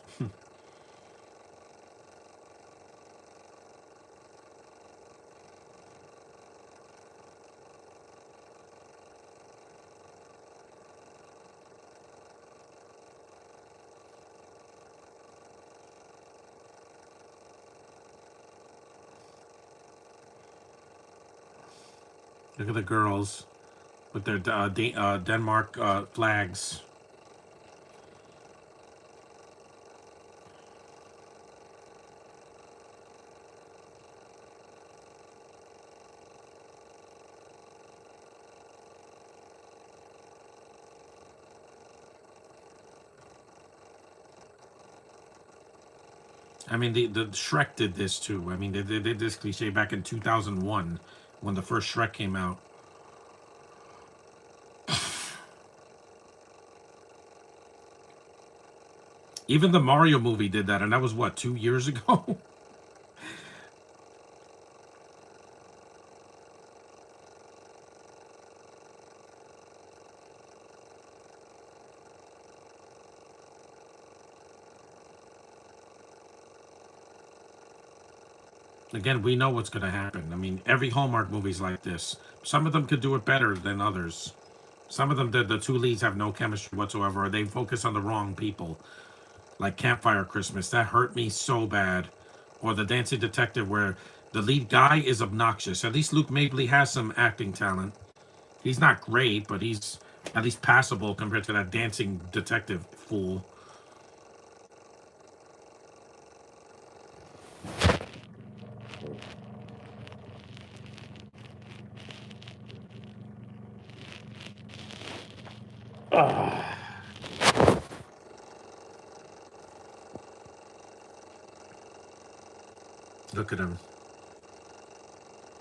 Look at the girls with their Denmark flags. I mean, the Shrek did this too. I mean, they did this cliche back in 2001 when the first Shrek came out. Even the Mario movie did that, and that was what, 2 years ago? Again, we know what's going to happen. I mean, every Hallmark movie's like this. Some of them could do it better than others. Some of them, the two leads have no chemistry whatsoever, or they focus on the wrong people. Like Campfire Christmas, that hurt me so bad. Or The Dancing Detective, where the lead guy is obnoxious. At least Luke Mabley has some acting talent. He's not great, but he's at least passable compared to that dancing detective fool. Look at him.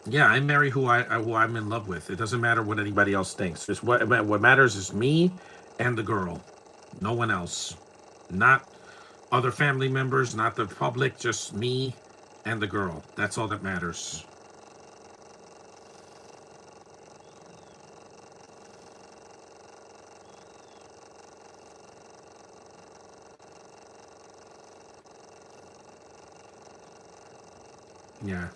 Yeah, I marry who I'm in love with. It doesn't matter what anybody else thinks. It's what matters is me and the girl. No one else. Not other family members, not the public, just me and the girl. That's all that matters. Yeah.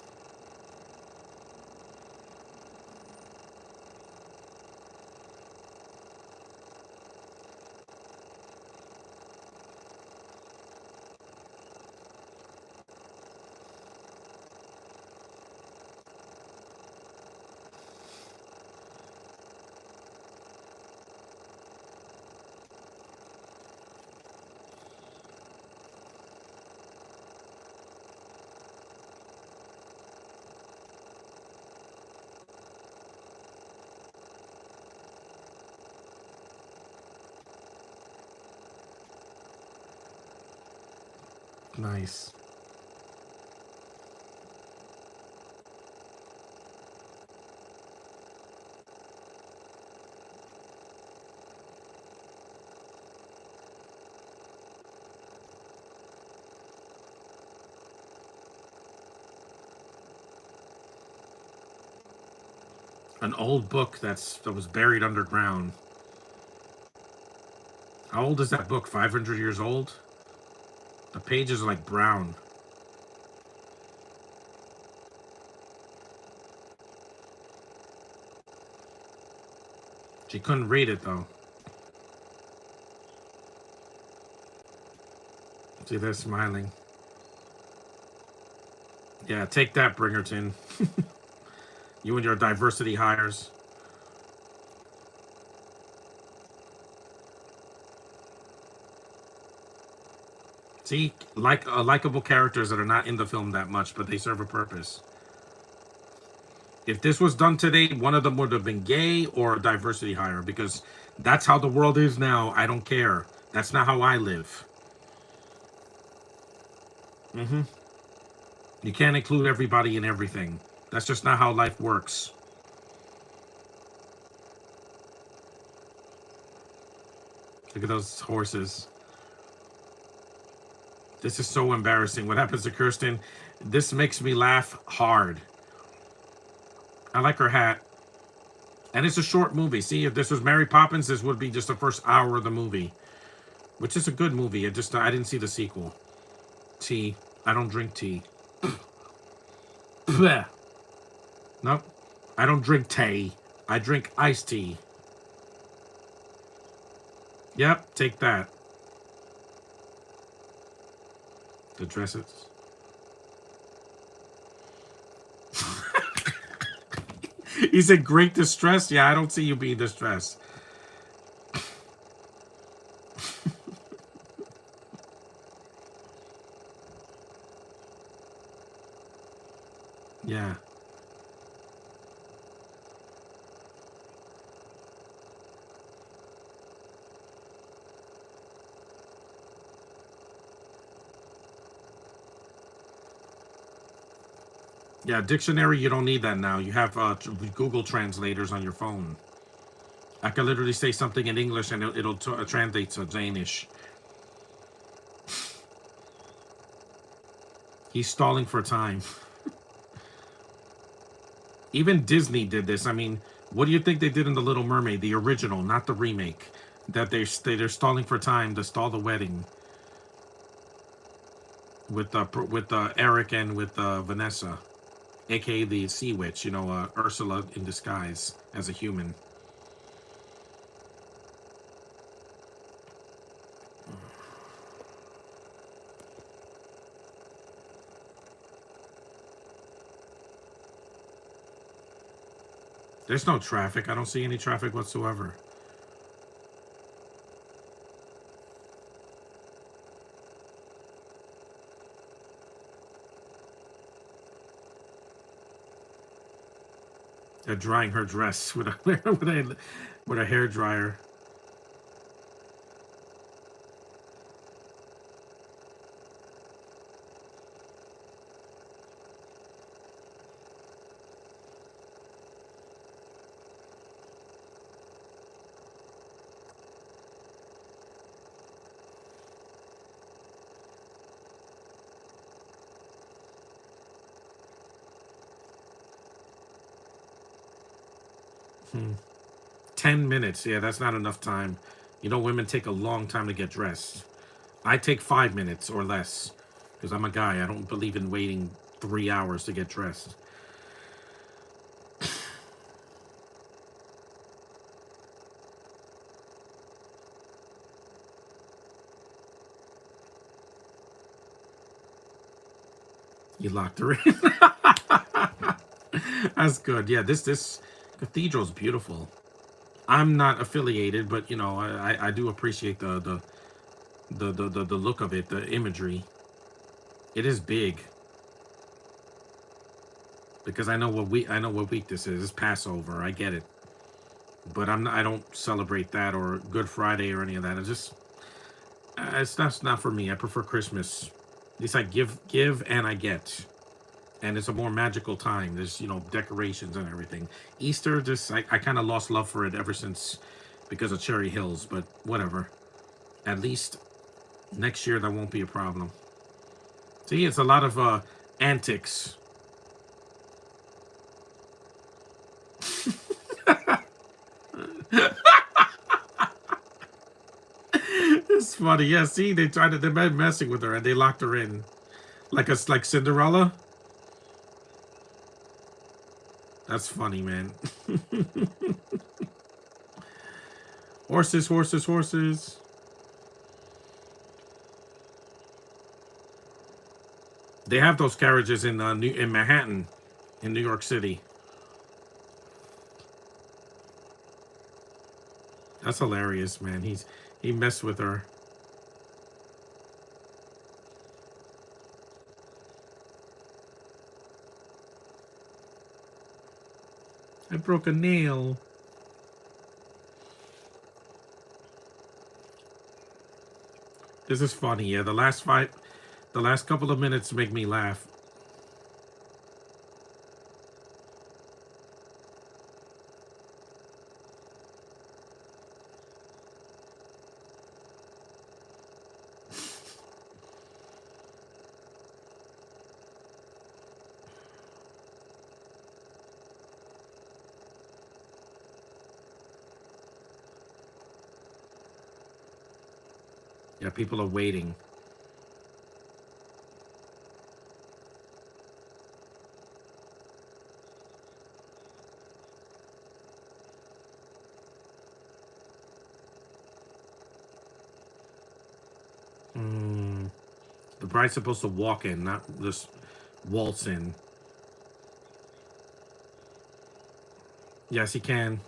Nice. An old book that was buried underground. How old is that book? 500 years old? The pages are like brown. She couldn't read it though. See, they're smiling. Yeah, take that, Bringerton. You and your diversity hires. See, like likable characters that are not in the film that much, but they serve a purpose. If this was done today, one of them would have been gay or a diversity hire because that's how the world is now. I don't care. That's not how I live. Hmm. You can't include everybody in everything. That's just not how life works. Look at those horses. This is so embarrassing. What happens to Kirsten? This makes me laugh hard. I like her hat. And it's a short movie. See, if this was Mary Poppins, this would be just the first hour of the movie, which is a good movie. I didn't see the sequel. Tea. I don't drink tea. Bleh. Nope. I don't drink tea. I drink iced tea. Yep, take that. The dresses. He said, great distress. Yeah, I don't see you being distressed. Yeah. Yeah, dictionary, you don't need that now. You have Google translators on your phone. I can literally say something in English and it'll translate to Danish. He's stalling for time. Even Disney did this. I mean, what do you think they did in The Little Mermaid, the original, not the remake? That they're stalling for time to stall the wedding with Eric and with Vanessa, aka the Sea Witch. You know, Ursula in disguise as a human. There's no traffic. I don't see any traffic whatsoever. They're drying her dress with a with a hair dryer. Hmm. 10 minutes. Yeah, that's not enough time. You know, women take a long time to get dressed. I take 5 minutes or less because I'm a guy. I don't believe in waiting 3 hours to get dressed. You locked her in. That's good. Yeah, this cathedral's beautiful. I'm not affiliated, but you know, I do appreciate the look of it, the imagery. It is big because I know what week this is. It's Passover. I get it, but I don't celebrate that or Good Friday or any of that. It's just it's that's not for me. I prefer Christmas. At least I give and I get, and it's a more magical time. There's decorations and everything. Easter, just I kind of lost love for it ever since because of Cherry Hills. But whatever. At least next year that won't be a problem. See, it's a lot of antics. It's funny. Yeah, see, they're messing with her and they locked her in like Cinderella. That's funny, man. Horses, horses, horses. They have those carriages in Manhattan, in New York City. That's hilarious, man. He messed with her. I broke a nail. This is funny. Yeah, the last couple of minutes make me laugh. Yeah, people are waiting. Mm, the bride's supposed to walk in, not just waltz in. Yes, he can.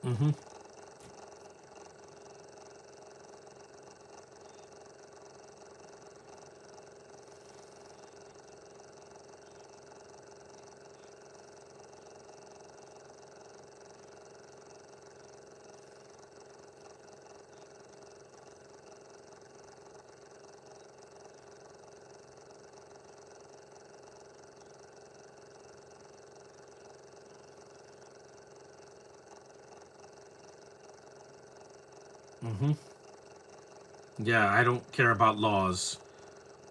Mm-hmm. Mm-hmm. Yeah, I don't care about laws.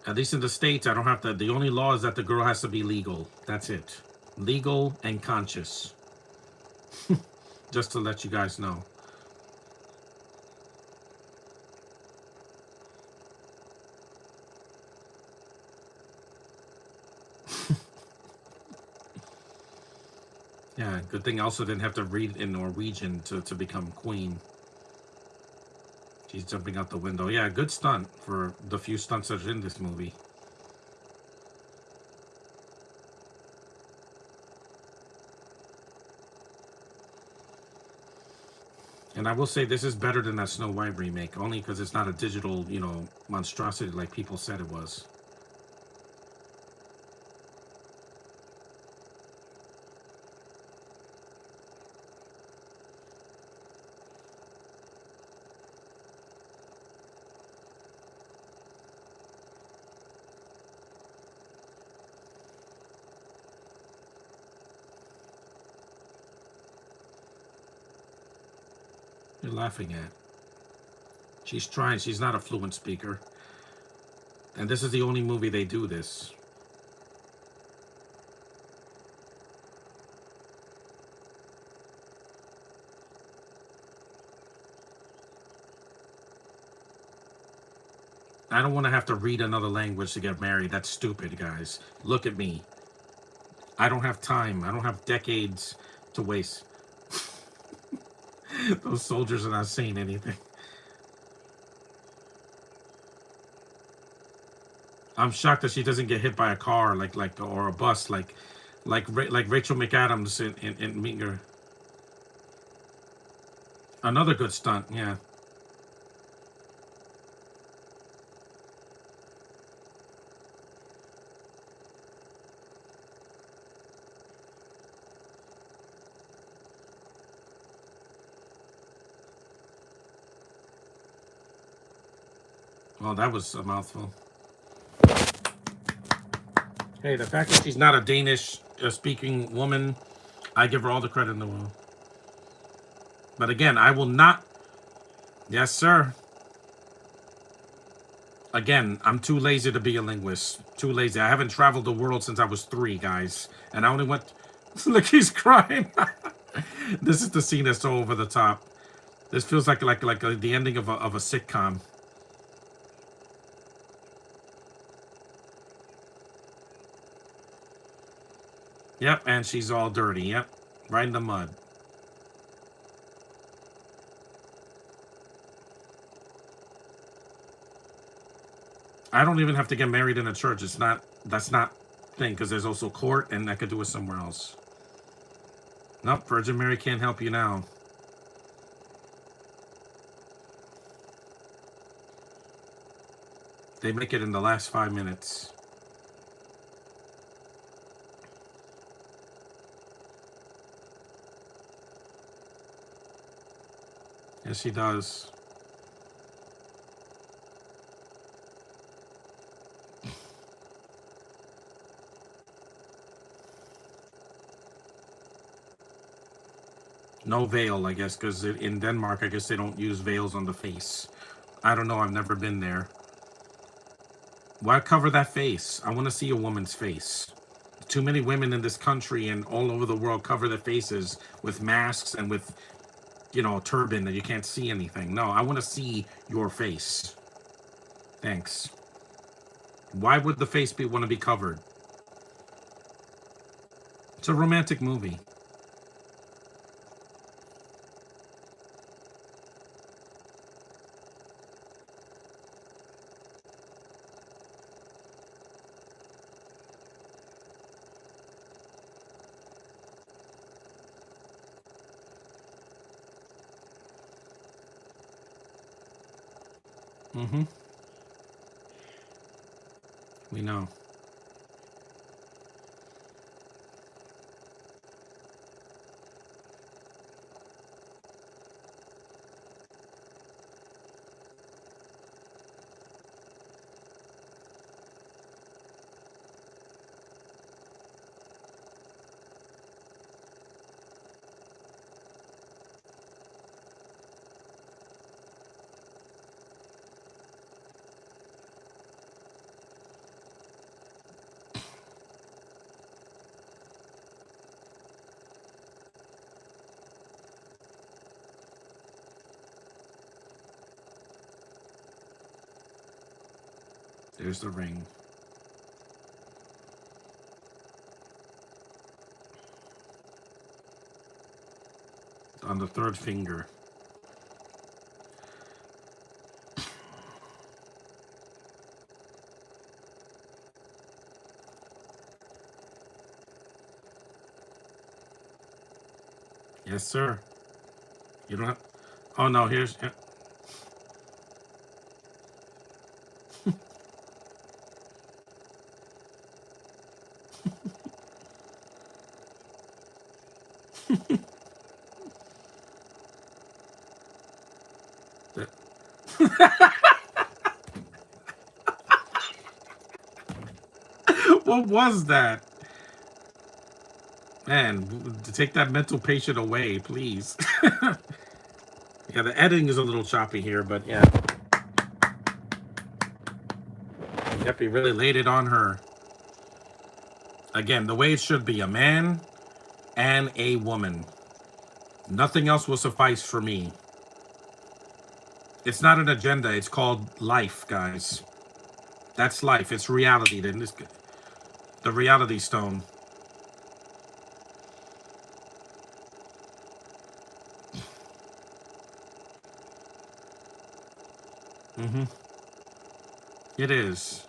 At least in the States, I don't have to. The only law is that the girl has to be legal. That's it. Legal and conscious. Just to let you guys know. Yeah, good thing I also didn't have to read in Norwegian to become queen. She's jumping out the window. Yeah, good stunt for the few stunts that are in this movie. And I will say this is better than that Snow White remake, only because it's not a digital, monstrosity like people said it was. You're laughing at. She's trying. She's not a fluent speaker. And this is the only movie they do this. I don't want to have to read another language to get married. That's stupid, guys. Look at me. I don't have time. I don't have decades to waste. Those soldiers are not saying anything. I'm shocked that she doesn't get hit by a car or a bus like Rachel McAdams in Meet Your. Another good stunt, yeah. Well, that was a mouthful. Hey, the fact that she's not a Danish speaking woman, I give her all the credit in the world. But again, I will not. Yes, sir. Again, I'm too lazy to be a linguist. Too lazy. I haven't traveled the world since I was 3, guys. And I only went. Look, he's crying. This is the scene that's so over the top. This feels like the ending of a sitcom. Yep, and she's all dirty. Yep, right in the mud. I don't even have to get married in a church. It's not. That's not thing because there's also court, and I could do it somewhere else. Nope, Virgin Mary can't help you now. They make it in the last 5 minutes. Yes, he does. No veil, I guess, because in Denmark, I guess they don't use veils on the face. I don't know. I've never been there. Why cover that face? I want to see a woman's face. Too many women in this country and all over the world cover their faces with masks and with, a turban that you can't see anything. No, I want to see your face. Thanks. Why would the face want to be covered? It's a romantic movie. Mm-hmm. We know. There's the ring. On the third finger. Yes, sir. You don't have... Oh, no, here's... What was that? Man, to take that mental patient away, please. Yeah, the editing is a little choppy here, but yeah. Yep, he really laid it on her. Again, the way it should be, a man and a woman. Nothing else will suffice for me. It's not an agenda. It's called life, guys. That's life. It's reality. Then this, the reality stone. Mm-hmm. It is.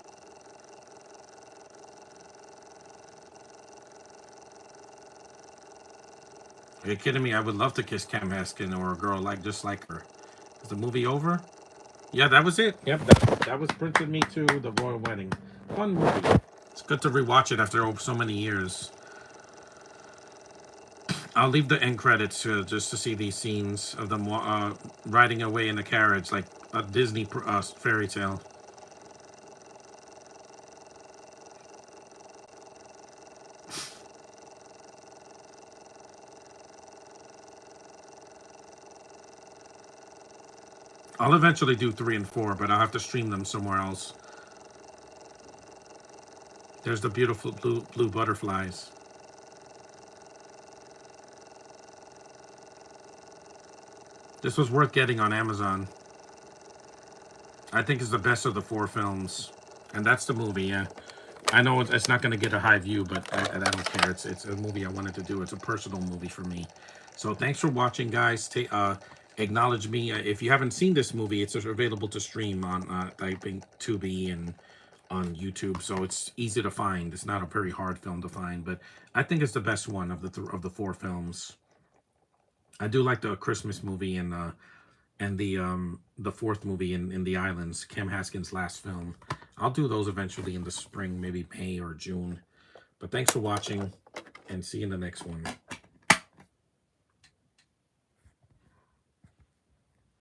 Are you kidding me? I would love to kiss Cam Haskin or a girl like just like her. Is the movie over? Yeah, that was it. Yep, that was Prince and Me Too, The Royal Wedding. Fun movie. It's good to rewatch it after so many years. I'll leave the end credits just to see these scenes of them riding away in a carriage like a Disney fairy tale. I'll eventually do 3 and 4, but I'll have to stream them somewhere else. There's the beautiful blue butterflies. This was worth getting on Amazon. I think it's the best of the 4 films. And that's the movie, yeah. I know it's not going to get a high view, but I don't care. It's a movie I wanted to do. It's a personal movie for me. So thanks for watching, guys. Acknowledge me. If you haven't seen this movie, it's available to stream on, I think, Tubi and on YouTube. So it's easy to find. It's not a very hard film to find, but I think it's the best one of the 4 films. I do like the Christmas movie and the 4th movie in the islands, Cam Haskin's last film. I'll do those eventually in the spring, maybe May or June. But thanks for watching, and see you in the next one.